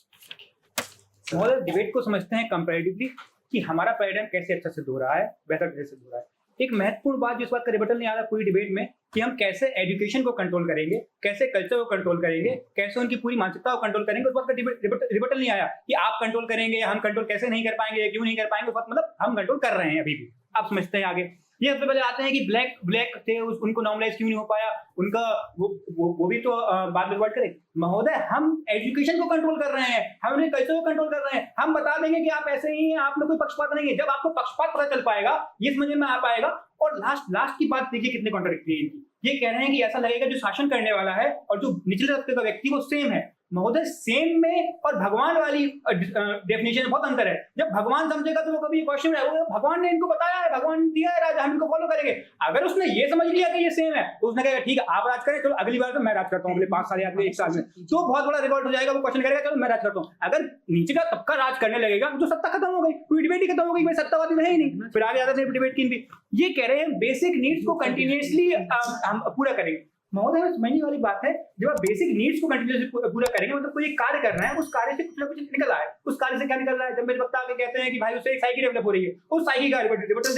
महोदय डिबेट को समझते हैं कंपैरेटिवली कि हमारा पैराडाइम कैसे अच्छा सिद्ध हो रहा है, बेहतर कैसे सिद्ध हो रहा है। एक महत्वपूर्ण बात जिस बात का रिबटल नहीं आ रहा पूरी डिबेट में कि हम कैसे एजुकेशन को कंट्रोल करेंगे, कैसे कल्चर को कंट्रोल करेंगे, कैसे उनकी पूरी मानसिकता को कंट्रोल करेंगे, उस बात का रिबटल नहीं आया कि आप कंट्रोल करेंगे, हम कंट्रोल कैसे नहीं कर पाएंगे, क्यों नहीं कर पाएंगे, उस बात मतलब हम कंट्रोल कर रहे हैं अभी भी। आप समझते हैं आगे। ये सबसे पहले आते हैं कि ब्लैक थे, उनको नॉर्मलाइज क्यों नहीं हो पाया, उनका वो भी तो बाद में वर्ड करें। महोदय हम एजुकेशन को कंट्रोल कर रहे हैं, हम उन्हें कल्चर को कंट्रोल कर रहे हैं। हम बता देंगे कि आप ऐसे ही हैं, आप में कोई पक्षपात नहीं है। जब आपको पक्षपात पता चल पाएगा, ये समझ में आ पाएगा। और लास्ट की बात देखिए कितने कॉन्ट्राडिक्टरी है इनकी। ये कह रहे हैं कि ऐसा लगेगा जो शासन करने वाला है और जो निचले तबके का व्यक्ति वो सेम है। महोदय सेम में और भगवान वाली डेफिनेशन में बहुत अंतर है। जब भगवान समझेगा तो वो कभी क्वेश्चन है, भगवान ने इनको बताया है, भगवान दिया है राज, हम इनको फॉलो करेंगे। अगर उसने ये समझ लिया कि ये सेम है तो उसने कहेगा ठीक है आप राज करें, चलो अगली बार तो मैं राज करता हूँ, अगले 5 साल या अगले 1 साल में, तो बहुत बड़ा रिवॉल्ट हो जाएगा। वो क्वेश्चन करेगा चलो मैं राज करता हूँ। अगर नीचे का तबका राज करने लगेगा तो सत्ता खत्म हो गई, पूरी डिबेट ही खत्म हो गई, भाई सत्तावादी रहे ही नहीं। फिर आगे आते थे डिबेट की भी। ये कह रहे हैं बेसिक नीड्स को कंटिन्यूअसली हम पूरा करेंगे। महोदय समझने वाली बात है, जब आप बेसिक नीड्स को कंटिन्यूअसली पूरा करेंगे, मतलब कोई कार्य कर रहे हैं, उस कार्य से कुछ ना कुछ निकल रहा है। उस कार्य से क्या निकल रहा है? जब मेरे वक्त आके कहते हैं कि भाई उससे एक साइकिल डेवलप हो रही है, उस साइकिल का रिबटल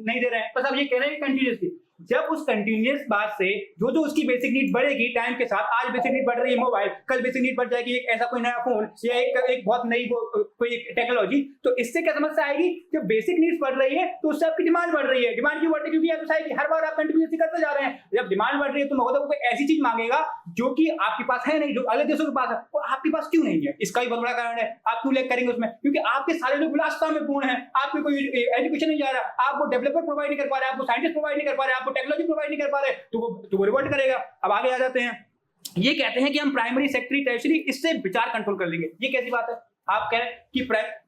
नहीं दे रहे हैं, बस आप ये कह रहे हैं कंटिन्यूअसली। जब उस कंटिन्यूअस बात से जो उसकी बेसिक नीड बढ़ेगी टाइम के साथ, आज बेसिक नीड बढ़ रही है मोबाइल, कल बेसिक नीड बढ़ जाएगी एक ऐसा कोई नया फोन या एक बहुत नई कोई टेक्नोलॉजी, तो इससे क्या समस्या आएगी? जब बेसिक नीड्स बढ़ रही है तो उससे आपकी डिमांड बढ़ रही है। डिमांड क्यों बढ़ रही है? क्योंकि आप हर बार आप कंटिन्यूअसली करते जा रहे हैं। जब डिमांड बढ़ रही है तो महोदय को कोई ऐसी चीज मांगेगा जो कि आपके पास है नहीं, जो अलग देशों के पास है, और आपके पास क्यों नहीं है? इसका भी बहुत बड़ा कारण है। आप क्यों लैग करेंगे उसमें? क्योंकि आपके सारे लोग विलासिता में पूर्ण है, आपको कोई एजुकेशन नहीं जा रहा, आपको डेवलपर प्रोवाइड नहीं कर पा रहे, आपको साइंटिस्ट प्रोवाइड नहीं कर पा रहे, आपको टेक्नोलॉजी प्रोवाइड नहीं कर पा रहे, तो वो रिवर्ट करेगा। अब आगे आ जाते हैं। ये कहते हैं कि हम प्राइमरी, सेकेंडरी, टर्शियरी इससे विचार कंट्रोल कर लेंगे। ये कैसी बात है? आप कह रहे हैं कि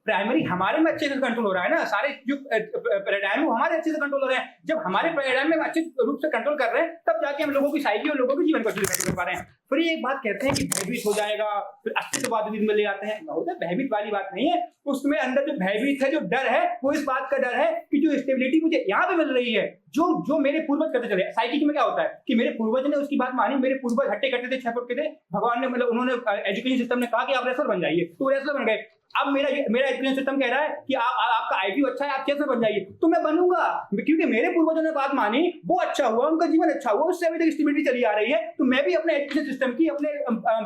प्राइमरी हमारे में अच्छे से कंट्रोल हो रहा है ना, सारे जो पैराडाइम है हमारे अच्छे से कंट्रोल हो रहे हैं। जब हमारे पैराडाइम में अच्छे रूप से कंट्रोल कर रहे हैं तब जाके हम लोगों की साइकी और लोगों के जीवन को अच्छे से कर पा रहे हैं। फिर ये एक बात कहते हैं कि भयभीत हो जाएगा, फिर अस्तित्ववादी में ले आते हैं। भयभीत वाली बात नहीं है, उसमें अंदर जो भयभीत है, जो डर है, वो इस बात का डर है कि जो स्टेबिलिटी मुझे यहाँ पे मिल रही है, जो मेरे पूर्वज करते चले। साइकी में क्या होता है कि मेरे पूर्वज ने उसकी बात मानी, मेरे पूर्वज हट्टे करते थे, 6 फुट के थे, भगवान ने मतलब उन्होंने एजुकेशन सिस्टम ने कहा कि आप रेसलर बन जाइए, तो रेसलर बन गए। अब मेरा एजुकेशन सिस्टम कह रहा है कि आपका आईक्यू अच्छा है, आप चेस में बन जाइए, तो मैं बनूंगा, क्योंकि मेरे पूर्वजों ने बात मानी, वो अच्छा हुआ, उनका जीवन अच्छा हुआ, उससे अभी तक स्टेबिलिटी चली आ रही है। तो मैं भी अपने एजुकेशन सिस्टम की, अपने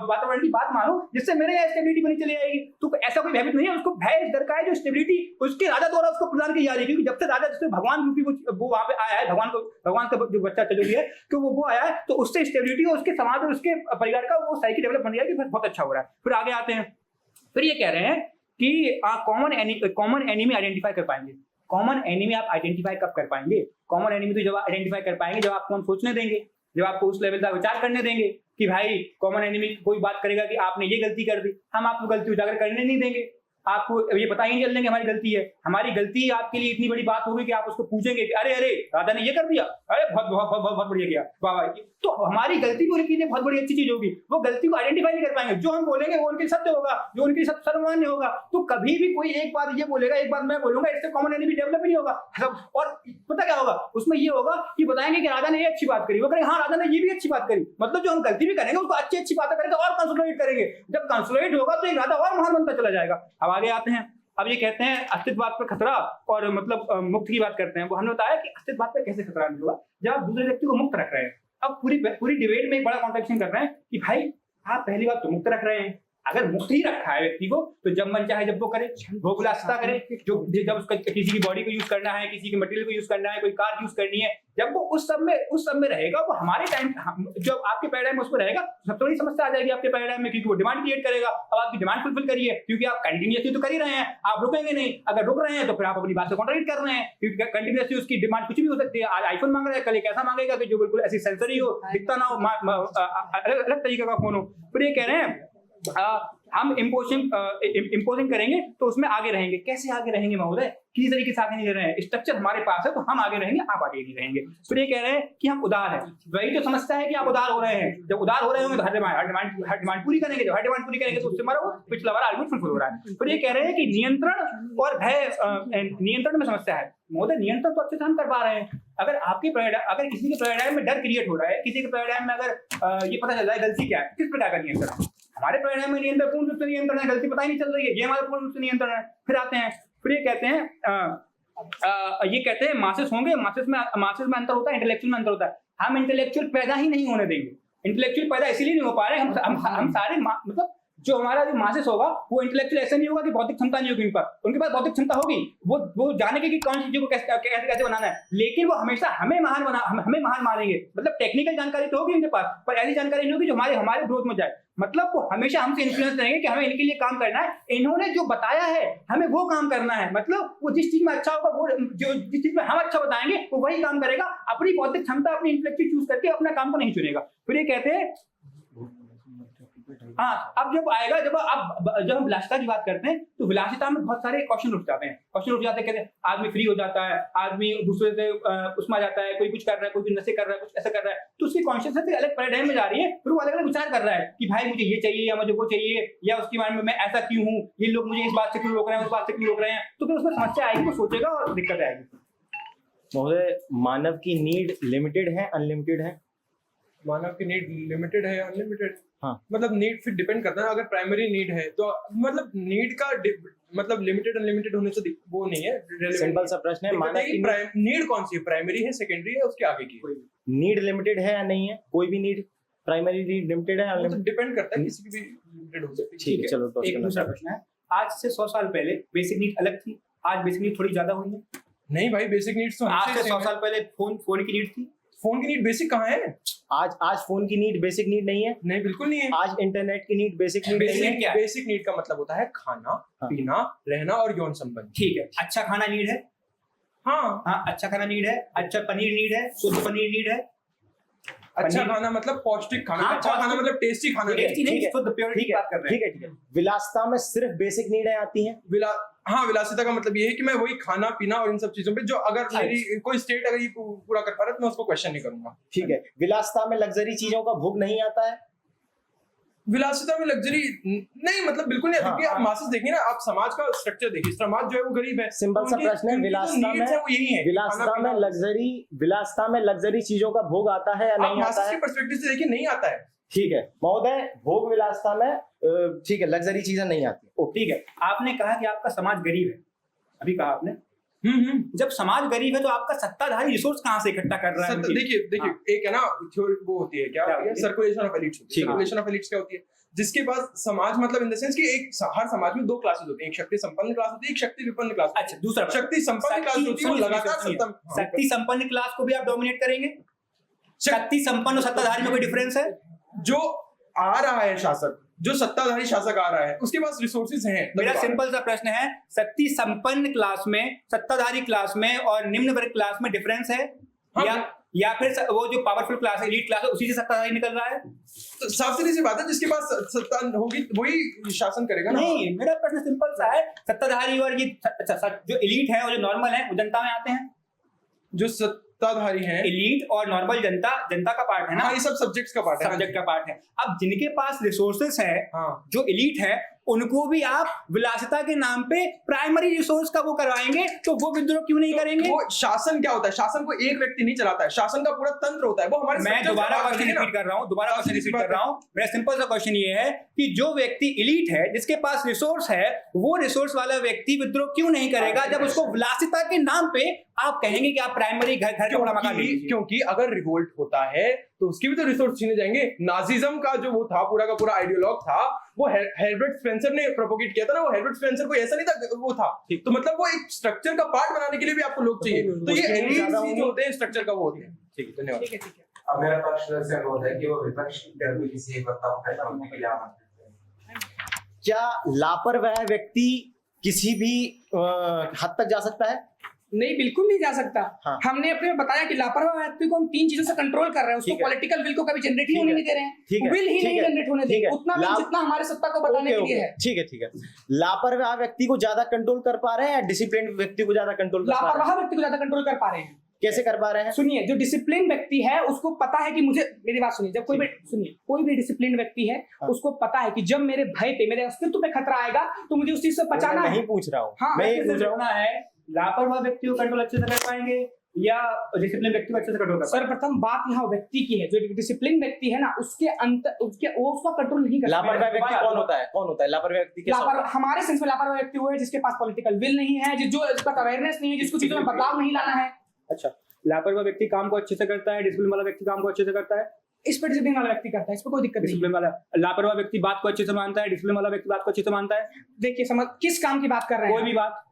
वातावरण की बात मानूं जिससे मेरे यहाँ स्टेबिलिटी बनी चली आएगी। तो ऐसा कोई भयभीत नहीं है, उसको भय इस डर का है जो स्टेबिलिटी उसके राजा द्वारा उसको प्रदान की जा रही है। क्योंकि जब से राजा, जिससे भगवान रूपी वो वहां पे आया है, भगवान का जो बच्चा जो भी है, तो वो आया है, तो उससे स्टेबिलिटी और उसके समाज और उसके परिवार का वो साइकिल डेवलप बन गया कि बहुत अच्छा हो रहा है। फिर आगे आते हैं, फिर ये कह रहे हैं कि कॉमन एनिमी आइडेंटिफाई कर पाएंगे। कॉमन एनिमी आप आइडेंटिफाई कब कर पाएंगे? कॉमन एनिमी तो जब आइडेंटिफाई कर पाएंगे जब आपको हम सोचने देंगे, जब आपको उस लेवल का विचार करने देंगे कि भाई कॉमन एनिमी कोई बात करेगा कि आपने ये गलती कर दी, हम आपको गलती उजागर करने नहीं देंगे, आपको ये पता ही नहीं चल देंगे हमारी गलती है। हमारी गलती आपके लिए इतनी बड़ी बात होगी कि आप उसको पूछेंगे कि अरे राजा ने ये कर दिया, अरे बहुत बढ़िया किया, वाह वाह। तो हमारी गलती को लेकर बहुत बड़ी अच्छी चीज होगी, वो गलती को आइडेंटिफाई नहीं कर पाएंगे। जो हम बोलेंगे वो उनके सत्य होगा, जो उनके सर्वमान्य होगा। तो कभी भी कोई एक बात ये बोलेगा, एक बात मैं बोलूंगा, इससे कॉमन एनिमी डेवलप नहीं होगा। और पता क्या होगा उसमें? ये होगा कि बताएंगे कि राजा ने ये अच्छी बात करी, वो करेंगे हाँ राजा ने ये भी अच्छी बात करी। मतलब जो हम गलती भी करेंगे उसको अच्छी बातें करेंगे और कंसोलिडेट करेंगे। जब कंसोलिडेट होगा तो एक राजा और महान बनता चला जाएगा। अब आगे आते हैं। अब ये कहते हैं अस्तित्ववाद पर खतरा और मतलब मुक्त की बात करते हैं। वो हमने बताया कि अस्तित्ववाद पर कैसे खतरा नहीं होगा जब आप दूसरे व्यक्ति को मुक्त रख रहे हैं। अब पूरी डिबेट में एक बड़ा कॉन्ट्रडिक्शन कर रहे हैं कि भाई आप पहली बात तो मुक्त रख रहे हैं, अगर मुक्त ही रखा है व्यक्ति को तो जब मन चाहे जब वो करे, वो विलासिता करे, जो जब उसका किसी की बॉडी को यूज करना है, किसी के मटेरियल को यूज करना है, कोई कार यूज करनी है, जब वो उस सब में रहेगा, वो हमारे टाइम जब आपके पैराडाइम में उसमें रहेगा, सबसे बड़ी समस्या आ जाएगी आपके पैराडाइम में, क्योंकि वो डिमांड क्रिएट करेगा। अब आपकी डिमांड फुलफिल करिए, क्योंकि आप कंटिन्यूअसली तो कर ही रहे हैं, आप रुकेंगे नहीं। अगर रुक रहे हैं तो फिर आप अपनी बात से कॉन्ट्रडिक्ट कर रहे हैं, क्योंकि कंटिन्यूअसली उसकी डिमांड कुछ भी हो सकती है। आज आईफोन मांग रहा है, कल एक ऐसा मांगेगा कि जो बिल्कुल ऐसी सेंसरी हो, दिखता ना हो, अलग तरीके का फोन हो। फिर ये कह रहे हैं हम इम्पोजिंग करेंगे तो उसमें आगे रहेंगे। कैसे आगे रहेंगे महोदय? किसी तरीके से आगे नहीं रह रहे हैं, स्ट्रक्चर हमारे पास है तो हम आगे रहेंगे, आप आगे नहीं रहेंगे। फिर ये कह रहे हैं कि हम उदार हैं, वही तो समस्या है कि आप उदार हो रहे हैं। जब उदार हो रहे होंगे तो हर डिमांड पूरी करेंगे, जब हर डिमांड पूरी करेंगे तो उससे हमारा वो पिछला वाला आर्गुमेंट फुलफिल हो रहा है। फिर ये कह रहे हैं कि नियंत्रण और भय, नियंत्रण में समस्या है। महोदय नियंत्रण तो अच्छे से हम कर पा रहे हैं। अगर आपके अगर किसी के पैराडाइम में डर क्रिएट हो रहा है, किसी के पैराडाइम में अगर ये पता चल रहा है गलती क्या है, किस प्रकार का नियंत्रण है? हमारे पैराडाइम में नियंत्रण पूर्ण रूप से नियंत्रण है, गलती पता ही नहीं चल रही है, ये हमारा पूर्ण रूप से नियंत्रण है। फिर आते हैं, फिर ये कहते हैं मासेस होंगे, मासेस में अंतर होता है, इंटेलेक्चुअल में अंतर होता है। हम इंटेलेक्चुअल पैदा ही नहीं होने देंगे। इंटेलेक्चुअल पैदा इसीलिए नहीं हो पा रहे, हम सारे मतलब जो हमारा जो मासेस होगा वो इंटेलेक्चुअल ऐसा नहीं होगा कि भौतिक क्षमता नहीं होगी उनके पास, उनके पास भौतिक क्षमता होगी, वो जानेंगे कि कौन सी चीजों को कैसे बनाना है, लेकिन वो हमेशा हमें महान मानेंगे। मतलब टेक्निकल जानकारी तो होगी उनके पास, पर ऐसी जानकारी नहीं होगी जो हमारे ग्रोथ में जाए। मतलब वो हमेशा हमसे इन्फ्लुएंस रहेंगे कि हमें इनके लिए काम करना है, इन्होंने जो बताया है हमें वो काम करना है। मतलब वो जिस चीज में अच्छा होगा, वो जिस चीज में हम अच्छा बताएंगे वो वही काम करेगा, अपनी भौतिक क्षमता, अपनी इंटेलेक्चुअल चूज करके अपना काम को नहीं चुनेगा। फिर ये कहते हैं हाँ, अब जब आएगा, जब हम विलासिता की बात करते हैं तो विलासिता में बहुत सारे क्वेश्चन उठ जाते हैं। कहते हैं आदमी फ्री हो जाता है, आदमी दूसरे से उसमें जाता है, कोई कुछ कर रहा है, कोई नशे कर रहा है, कुछ ऐसा कर रहा है, तो उसकी कॉन्शियसनेस अलग पैराडाइम में जा रही है। फिर वो अलग अलग विचार कर रहा है कि भाई मुझे ये चाहिए या मुझे वो चाहिए, या उसकी माइंड में मैं ऐसा क्यों हूँ, ये लोग मुझे इस बात से क्यों रोक रहे हैं, उस बात से क्यों रोक रहे हैं। तो फिर उसमें समस्या आएगी, वो सोचेगा और दिक्कत आएगी। महोदय मानव की नीड लिमिटेड है अनलिमिटेड है? मानव की नीड लिमिटेड है या अनलिमिटेड? हाँ। मतलब नीड फिर डिपेंड करता है। अगर प्राइमरी नीड है तो मतलब नीड का मतलब लिमिटेड अनलिमिटेड होने से वो नहीं है। सिंपल सा प्रश्न है, मानव की नीड कौन सी है, प्राइमरी है, सेकेंडरी है, उसके आगे की? नीड लिमिटेड है या नहीं है? कोई भी नीड प्राइमरी नीड लिमिटेड है अनलिमिटेड? डिपेंड करता है, किसी की भी लिमिटेड हो सकती है। ठीक है, चलो तो एक दूसरा प्रश्न है, आज से 100 साल पहले बेसिक नीड अलग थी, आज बेसिक नीड थोड़ी ज्यादा हुई है? नहीं भाई, बेसिक नीड्स तो आज से 100 साल पहले फोन की नीड थी। फोन की नीड बेसिक कहाँ है? आज फोन की नीड बेसिक नीड नहीं है। नहीं, बिल्कुल नहीं है। आज इंटरनेट की नीड बेसिक नीड नहीं है। बेसिक नीड का मतलब होता है खाना, पीना, रहना और यौन संबंध। ठीक है, अच्छा खाना नीड है। हाँ, अच्छा खाना नीड है, अच्छा पनीर नीड है, शुद्ध पनीर नीड है। अच्छा खाना मतलब पौष्टिक खाना, अच्छा खाना मतलब टेस्टी खाना। टेस्टी नहीं, शुद्ध प्योरिटी की बात कर रहे हैं। ठीक है। विलासिता में सिर्फ बेसिक नीडें आती हैं। हाँ, विलासिता का मतलब ये है कि मैं वही खाना पीना और इन सब चीजों पे जो अगर मेरी कोई स्टेट अगर ये पूरा कर पा रहा है तो मैं उसको क्वेश्चन नहीं करूंगा। ठीक है। विलासिता में लग्जरी चीजों का भोग नहीं आता है। विलासिता में लग्जरी नहीं, मतलब बिल्कुल नहीं। क्योंकि आप मासेस देखिए ना, आप समाज का स्ट्रक्चर देखिए, समाज जो है वो गरीब है। सिंपल सा प्रश्न है, विलासिता में लग्जरी चीजों का भोग आता है या नहीं आता है? पर्सपेक्टिव से देखिए, नहीं आता है। ठीक है महोदय, भोग विलासिता में ठीक है, लग्जरी चीजें नहीं आती। ठीक है, आपने कहा कि आपका समाज गरीब है, अभी कहा आपने। जब समाज गरीब है तो आपका सत्ताधारी रिसोर्स कहाँ से इकट्ठा कर रहा है? देखिए एक है ना, वो होती है क्या, circulation of elites. Circulation of elites क्या होती है? जिसके पास समाज मतलब इन द सेंस कि हर समाज में दो क्लासेस होती है, एक शक्ति संपन्न क्लास होती है, एक शक्ति विपन्न क्लास। अच्छा, दूसरा शक्ति संपन्न क्लास होती है, लगातार शक्ति संपन्न क्लास को भी आप डोमिनेट करेंगे? शक्ति संपन्न और सत्ताधारी में कोई डिफरेंस है? जो आ रहा है शासक, जो सत्ताधारी शासक आ रहा है, उसके पास रिसोर्सेज हैं। मेरा सिंपल सा प्रश्न है, शक्ति संपन्न क्लास में, सत्ताधारी क्लास में और निम्न वर्ग क्लास में डिफरेंस है? या फिर वो जो पावरफुल क्लास है, एलीट क्लास है, उसी से सत्ताधारी निकल रहा है? तो साफ सीधी सी बात है, जिसके पास सत्ता होगी वही शासन करेगा ना। नहीं, मेरा प्रश्न सिंपल सा है, सत्ताधारी और ये जो एलीट है और जो नॉर्मल है वो जनता में आते हैं। जो सत्ताधारी हैं, एलीट और नॉर्मल जनता का पार्ट है ना। हाँ, ये सब सब्जेक्ट्स का पार्ट है, सब्जेक्ट का पार्ट है। अब जिनके पास रिसोर्सेस है, जो एलीट है, उनको भी आप विलासिता के नाम पे प्राइमरी रिसोर्स का वो करवाएंगे, तो वो विद्रोह क्यों नहीं करेंगे? वो शासन क्या होता है? शासन को एक व्यक्ति नहीं चलाता है, शासन का पूरा तंत्र होता है। वो हमारे मैं दोबारा क्वेश्चन रिपीट कर रहा हूं, मेरा सिंपल सा क्वेश्चन ये है कि जो व्यक्ति एलीट है, जिसके पास रिसोर्स है, वो रिसोर्स वाला व्यक्ति विद्रोह क्यों नहीं करेगा जब उसको विलासिता के नाम पे आप कहेंगे कि आप प्राइमरी घर का बड़ा मकान लीजिए? क्योंकि अगर रिवोल्ट होता है तो उसके भी तो रिसोर्स छीने जाएंगे। नाजिज्म का जो वो था, पूरा का पूरा आइडियोलॉग था, वो हेर्बर्ट स्पेंसर ने प्रोपोगेट किया था ना। वो हेर्बर्ट स्पेंसर कोई ऐसा नहीं था, वो था। तो मतलब वो एक स्ट्रक्चर का पार्ट बनाने के लिए भी आपको लोग चाहिए। तो ये एलिट्स जो होते हैं स्ट्रक्चर का वो होते हैं। ठीक है, धन्यवाद। ठीक है। अब मेरा पक्ष से अनुरोध है कि वो विपक्ष की किसी एक वक्ता को खत्म होने के लिए आमंत्रित करें। क्या लापरवाह व्यक्ति किसी भी हद तक जा सकता है? नहीं, बिल्कुल नहीं जा सकता। हाँ। हमने अपने बताया कि लापरवाह व्यक्ति को हम 3 चीजों से कंट्रोल कर रहे हैं, उसको ठीक है। पॉलिटिकल विल को कभी जनरेट ही ठीक होने है। नहीं दे रहे ठीक हैं, है। विल ही ठीक नहीं है। जनरेट होने दे ठीक रहे है। उतना will जितना हमारे सत्ता को बताने के लिए है। ठीक है, ठीक है। लापरवाह व्यक्ति को ज्यादा कंट्रोल कर पा रहे हैं या डिसिप्लिन व्यक्ति को ज्यादा कंट्रोल कर पा रहे हैं? लापरवाह व्यक्ति को ज्यादा कंट्रोल कर पा रहे हैं। कैसे कर पा रहे हैं? सुनिए, जो डिसिप्लिन व्यक्ति है उसको पता है कि मुझे, मेरी बात सुनिए, जब कोई भी डिसिप्लिन व्यक्ति है हाँ। उसको पता है कि जब मेरे भय पे, मेरे अस्तित्व पे खतरा आएगा तो मुझे उस चीज से बचाना मैं है। नहीं पूछ रहा हूँ, हाँ, मैं ये कैसे पूछ रहा हूँ। रोकना है, लापरवाह व्यक्ति को कंट्रोल अच्छे से कर पाएंगे या डिसिप्लिन व्यक्ति को अच्छे से कंट्रोल कर पाएंगे? सर्वप्रथम बात यहाँ व्यक्ति की है, जो डिसिप्लिन व्यक्ति है ना उसके अंतर वो उसका कंट्रोल नहीं कर सकता। लापरवाह व्यक्ति कौन होता है? कौन होता है लापरवाह व्यक्ति? कैसा होता है? हमारे सेंस में लापरवाह व्यक्ति वो है जिसके पास पॉलिटिकल विल नहीं है, जो इसका अवेयरनेस नहीं है, जिसको चीजों में बदलाव नहीं लाना है। अच्छा, लापरवाह व्यक्ति काम को अच्छे से करता है, डिसिप्लिन वाला व्यक्ति काम को अच्छे से करता है। इस पर डिसिप्लिन वाला व्यक्ति करता है, इस पर कोई दिक्कत नहीं है। डिसिप्लिन वाला लापरवाह व्यक्ति बात को अच्छे से मानता है, डिसिप्लिन वाला व्यक्ति बात को अच्छे से मानता है। देखिए, समझ किस काम की बात कर रहे हैं? कोई भी बात,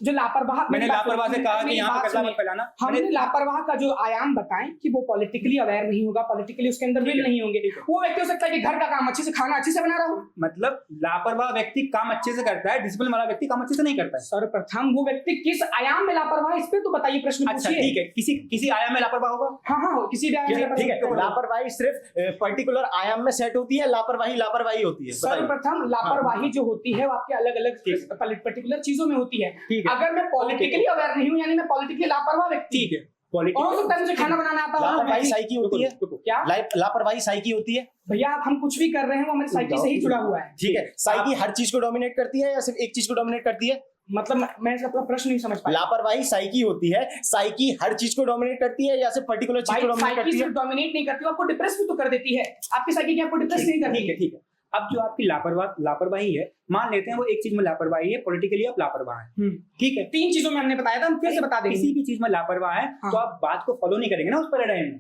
जो लापरवाह, मैंने लापरवाह से कहा कि मेरी यहाँ बात पे कचरा मत सुनिए। फैलाना। हमने मैंने लापरवाह का जो आयाम बताएं कि वो पॉलिटिकली अवेयर नहीं होगा, पॉलिटिकली उसके अंदर विल नहीं होंगे। वो व्यक्ति हो सकता है कि घर का काम अच्छे से, खाना अच्छे से बना रहा हो। मतलब लापरवाह व्यक्ति काम अच्छे से करता है, डिसिप्लिन वाला व्यक्ति काम अच्छे से नहीं करता है। सर्वप्रथम वो व्यक्ति किस आयाम में लापरवाह है, इस पे तो बताइए, प्रश्न अच्छा पूछिए। ठीक है, किसी आयाम में लापरवाह होगा। हाँ, किसी भी आयाम में ठीक है, लापरवाही। लापरवाही सिर्फ पर्टिकुलर आयाम में सेट होती है, लापरवाही होती है? बताइए। सर्वप्रथम लापरवाही जो होती है वो आपके अलग अलग पर्टिकुलर चीजों में होती है। ठीक है। अगर मैं पॉलिटिकली अवेयर नहीं हूँ यानी मैं पॉलिटिकली लापरवाह व्यक्ति। ठीक है, और हो सकता है मुझे खाना बनाना आता हो। लापरवाही साइकी होती है? क्या लापरवाही साइकी होती है? भैया, आप हम कुछ भी कर रहे हैं वो हमारी साइकी से ही जुड़ा हुआ है। ठीक है, साइकी हर चीज को डोमिनेट करती है या सिर्फ एक चीज को डोमिनेट करती है? मतलब मैं इसका पूरा प्रश्न नहीं समझ पाया। लापरवाही साइकी होती है, साइकी हर चीज को डोमिनेट करती है या सिर्फ पर्टिकुलर चीज को डोमिनेट साइकी करती है? सिर्फ डोमिनेट नहीं करती, वो आपको डिप्रेस भी तो कर देती है। आपकी साइकी क्या आपको डिप्रेस नहीं करती? ठीक है, ठीक है। अब जो आपकी लापरवाही है, मान लेते हैं वो एक चीज में लापरवाही है, पॉलिटिकली आप लापरवाह है, ठीक है। 3 चीजों में हमने बताया था, हम फिर से बता देंगे। किसी भी चीज में लापरवाह है हाँ। तो आप बात को फॉलो नहीं करेंगे ना उस पैराडाइम में।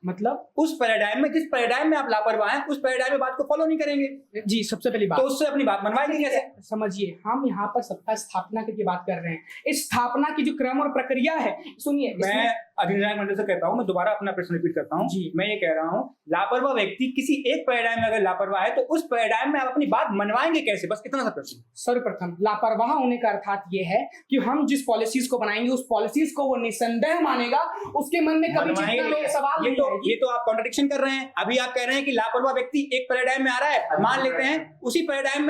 मतलब उस पैराडाइम में, जिस पैराडाइम में आप लापरवाह हैं, उस पैराडाइम में बात को फॉलो नहीं करेंगे जी, सबसे पहली बात तो उससे अपनी बात मनवाएंगे कैसे? समझिए, हम यहाँ पर सत्ता स्थापना की बात कर रहे हैं। इस स्थापना की जो क्रम और प्रक्रिया है, सुनिए, मैं अधिनियम मंडल से कहता हूँ, मैं दोबारा अपना प्रश्न रिपीट करता हूँ जी। मैं ये कह रहा हूँ, लापरवाह व्यक्ति किसी एक पैराडाइम में अगर लापरवाह है तो उस पैराडाइम में आप अपनी बात मनवाएंगे कैसे? बस इतना सा प्रश्न। सर्वप्रथम लापरवाह होने का अर्थात ये है कि हम जिस पॉलिसीज को बनाएंगे उस पॉलिसीज को वो निसंदेह मानेगा, उसके मन में कभी चिंता में सवाल ये नहीं तो आएगी। ये तो आप कॉन्ट्रडिक्शन कर रहे हैं। अभी आप कह रहे हैं कि लापरवाह व्यक्ति एक पैराडाइम में आ रहा है, मान लेते हैं उसी पैराडाइम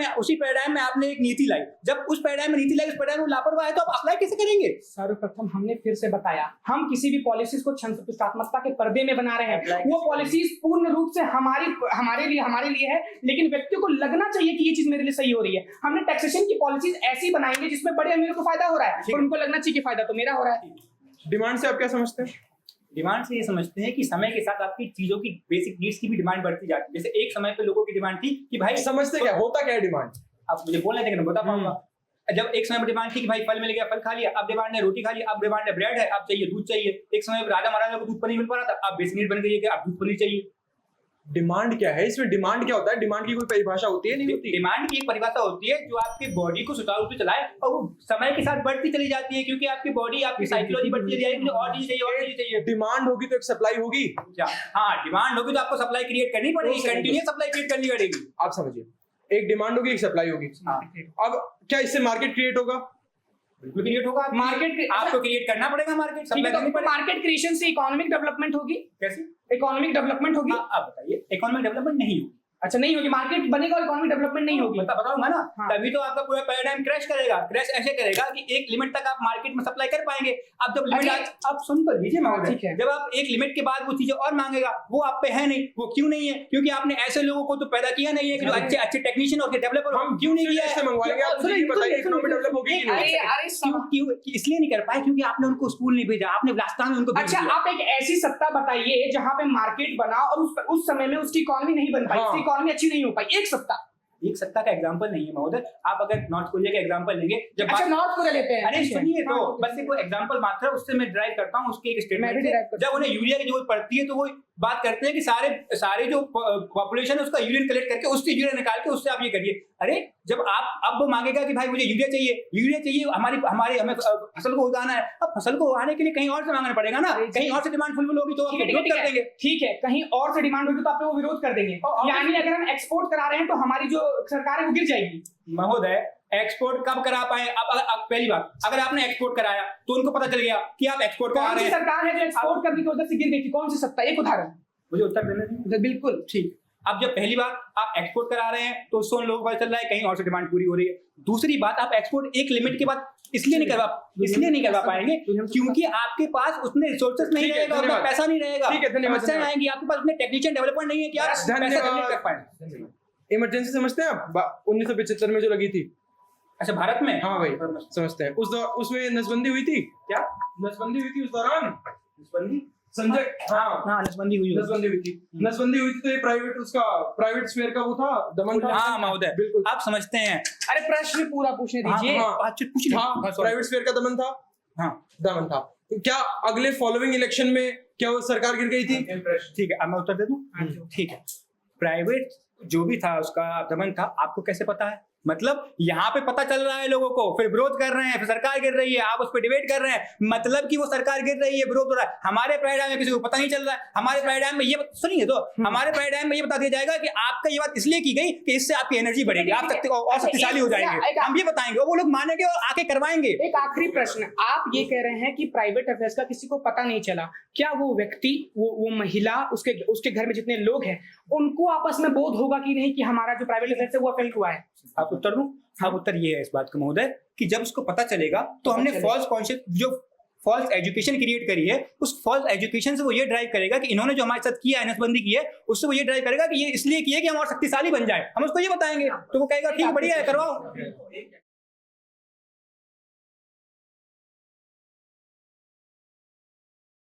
में आपने एक नीति लाई, जब उस पैराडाइम में नीति लाई, उस पैराडाइम में लापरवाह है तो आप अप्लाई कैसे करेंगे? सर्वप्रथम हमने फिर से बताया, हम किसी भी पॉलिसीज को संतुष्टात्मकता के पर्दे में बना रहे हैं। वो पॉलिसीज पूर्ण रूप से हमारे लिए है, लेकिन व्यक्ति को लगना चाहिए कि ये चीज मेरे लिए सही हो रही है। हमने टैक्सेशन की पॉलिसीज ऐसी बनाएंगे जिसमें बड़े अमीरों को फायदा हो रहा है और उनको लगना चाहिए कि फायदा तो मेरा हो रहा है। डिमांड से आप क्या समझते हैं? डिमांड से ये समझते हैं कि समय के साथ आपकी चीजों की बेसिक नीड्स की भी डिमांड बढ़ती जाती है। जैसे एक समय पे लोगों की डिमांड थी कि भाई, समझते क्या होता क्या है डिमांड? आप मुझे बोलने देंगे ना, बता पाऊंगा। जब एक समय में डिमांड थी कि भाई फल मिल गया, फल खा लिया, अब डिमांड है रोटी खा लिया, अब डिमांड है ब्रेड है, अब चाहिए दूध चाहिए। एक समय में राजा महाराजा को दूध पनीर मिल पा रहा था, अब बेसिक नीड बन गई है कि अब दूध पनीर चाहिए। डिमांड क्या है इसमें? डिमांड क्या होता है? डिमांड की कोई परिभाषा होती है? नहीं होती? डिमांड की एक परिभाषा होती है जो आपकी बॉडी को सुचारू रूप से चलाए और वो समय के साथ बढ़ती चली जाती है, क्योंकि आपकी बॉडी, आपकी साइकोलॉजी बढ़ती चली जाएगी, और चीज चाहिए, और चीज चाहिए। डिमांड होगी तो एक सप्लाई होगी। क्या? हाँ, डिमांड होगी तो आपको सप्लाई क्रिएट करनी पड़ेगी, कंटिन्यूस सप्लाई क्रिएट करनी पड़ेगी। आप समझिए, एक डिमांड होगी, एक सप्लाई होगी। हाँ। अब क्या इससे मार्केट क्रिएट होगा? बिल्कुल क्रिएट होगा। आपको क्रिएट करना पड़ेगा मार्केट, सप्लाई करनी पड़ेगी। मार्केट क्रिएशन से इकोनॉमिक डेवलपमेंट होगी। कैसे? इकोनॉमिक डेवलपमेंट होगी। आप बताइए। इकोनॉमिक डेवलपमेंट नहीं होगी। अच्छा, नहीं होगी, मार्केट बनेगा और इकोनॉमिक डेवलपमेंट नहीं होगी। मतलब बताऊंगा ना, हाँ। तभी तो आपका पूरा पैराडाइम क्रैश करेगा। क्रैश ऐसे करेगा कि एक लिमिट तक आप मार्केट में सप्लाई कर पाएंगे। अब जब लिमिट आप सुन तो लीजिए महोदय, ठीक है। जब आप एक लिमिट के बाद वो चीजें और मांगेगा, वो आप पे है नहीं। वो क्यों नहीं है? क्योंकि आपने ऐसे लोगों को तो पैदा किया नहीं है कि जो अच्छे टेक्नीशियन और डेवलपर। हम क्यों नहीं किया इससे मंगवाएंगे? आप मुझे ये बताइए, इकोनॉमी डेवलप होगी कि नहीं? अरे इसलिए नहीं कर पाए क्योंकि आपने उनको स्कूल नहीं भेजा, आपने विलासिता में उनको भेज अच्छा, दिया। आप एक ऐसी सत्ता बताइए जहां पे मार्केट बना और उस समय में उसकी इकोनॉमी नहीं बन पाई, हाँ। उसकी इकोनॉमी अच्छी नहीं हो पाई। एक सत्ता, एक सत्ता का एग्जांपल नहीं है महोदय। आप अगर नॉर्थ कोरिया का एग्जांपल लेंगे, जब अच्छा नॉर्थ कोरिया लेते हैं। अरे ठीक है। सुनिए तो, हाँ, बस एक वो एग्जांपल मात्र है, उससे मैं ड्राइव करता हूँ उसके एक मैं भी स्टेटमेंट derive से। करता जब उन्हें यूरिया की जरूरत पड़ती है तो वो बात करते हैं कि सारे जो पॉपुलेशन है उसका यूरिन कलेक्ट करके उससे यूरिया निकाल के उससे आप ये करिए। अरे जब आप अब वो मांगेगा कि भाई मुझे यूरिया चाहिए, हमें फसल को उगाना है, अब फसल को उगाने के लिए कहीं और से मांगना पड़ेगा ना, कहीं और से डिमांड फुलफिल होगी तो आप विरोध कर देंगे। ठीक है, कहीं और से डिमांड होगी तो आप वो विरोध कर देंगे। यानी अगर हम एक्सपोर्ट करा रहे हैं तो हमारी जो सरकार है वो गिर जाएगी। महोदय, एक्सपोर्ट कब करा पाए? अब पहली बात, अगर आपने एक्सपोर्ट कराया तो उनको पता चल गया कि आप एक्सपोर्ट करा कौन रहे सी हैं। सरकार है जो एक्सपोर्ट करने की वजह से गिर गई थी? कौन सी सत्ता? एक उदाहरण मुझे उत्तर देने दें। बिल्कुल ठीक। अब जब पहली बात आप एक्सपोर्ट करा रहे हैं तो उससे उन लोगों को पता चल रहा है कहीं और से डिमांड पूरी हो रही है। दूसरी बात, आप एक्सपोर्ट एक लिमिट के बाद इसलिए नहीं करवा पाएंगे क्योंकि आपके पास उतने रिसोर्सेस नहीं ठीक है, रहेगा, उतना धन्यवाद। पैसा नहीं रहेगा, ठीक है, धन्यवाद, समस्याएं धन्यवाद। आएंगी, आपके पास उतने टेक्नीशियन डेवलपमेंट नहीं है कि आप पैसा जनरेट कर पाए। इमरजेंसी समझते हैं आप? 1975 में जो लगी थी। अच्छा, भारत में? हाँ भाई, समझते हैं। उसमें नसबंदी हुई थी। क्या नसबंदी हुई थी उस दौरान? नसबंदी? संजय, हाँ हाँ, नसबंदी हुई। नसबंदी हुई थी। नसबंदी हुई थी तो ये प्राइवेट स्फीयर का वो था, दमन था। हाँ महोदय, बिल्कुल। आप समझते हैं। अरे प्रश्न पूरा पूछने दीजिए। हाँ, बातचीत पूछ लीजिए। प्राइवेट स्फीयर का दमन था। हाँ, दमन था। क्या अगले फॉलोइंग इलेक्शन में क्या वो सरकार गिर गई थी? ठीक है, अब मैं उत्तर दे दूं। ठीक है, प्राइवेट जो भी था उसका दमन था, आपको कैसे पता है? मतलब यहाँ पे पता चल रहा है लोगों को, फिर विरोध कर रहे हैं, फिर सरकार गिर रही है, आप उस पर डिबेट कर रहे हैं, मतलब कि वो सरकार गिर रही है, विरोध हो रहा है। हमारे पैराडाइम में किसी को पता नहीं चल रहा है। हमारे पैराडाइम में ये सुनिए तो, हमारे पैराडाइम में ये बता दिया जाएगा कि आपका ये बात इसलिए की गई कि इससे आपकी एनर्जी बढ़ेगी, आप और शक्तिशाली हो जाएंगे, हम ये बताएंगे, वो लोग मानेंगे और आके करवाएंगे। एक आखिरी प्रश्न, आप ये कह रहे हैं कि प्राइवेट अफेयर्स का किसी को पता नहीं चला, क्या वो व्यक्ति, वो महिला, उसके घर में जितने लोग हैं, उनको आपस में बोध होगा कि नहीं कि हमारा जो प्राइवेट अफेयर्स है वो अफेक्ट हुआ है? आप उत्तर दूं? हाँ, उत्तर ये है इस बात का महोदय कि जब उसको पता चलेगा तो हमने फॉल्स कॉन्शियस, जो फॉल्स एजुकेशन क्रिएट करी है, उस फॉल्स एजुकेशन से वो ये ड्राइव करेगा कि इन्होंने जो हमारे साथ किया है, नसबंदी की है, उससे वो ये ड्राइव करेगा कि ये इसलिए किया कि हम और शक्तिशाली बन जाए। हम उसको ये बताएंगे तो वो कहेगा ठीक है, बढ़िया है, करवाओ।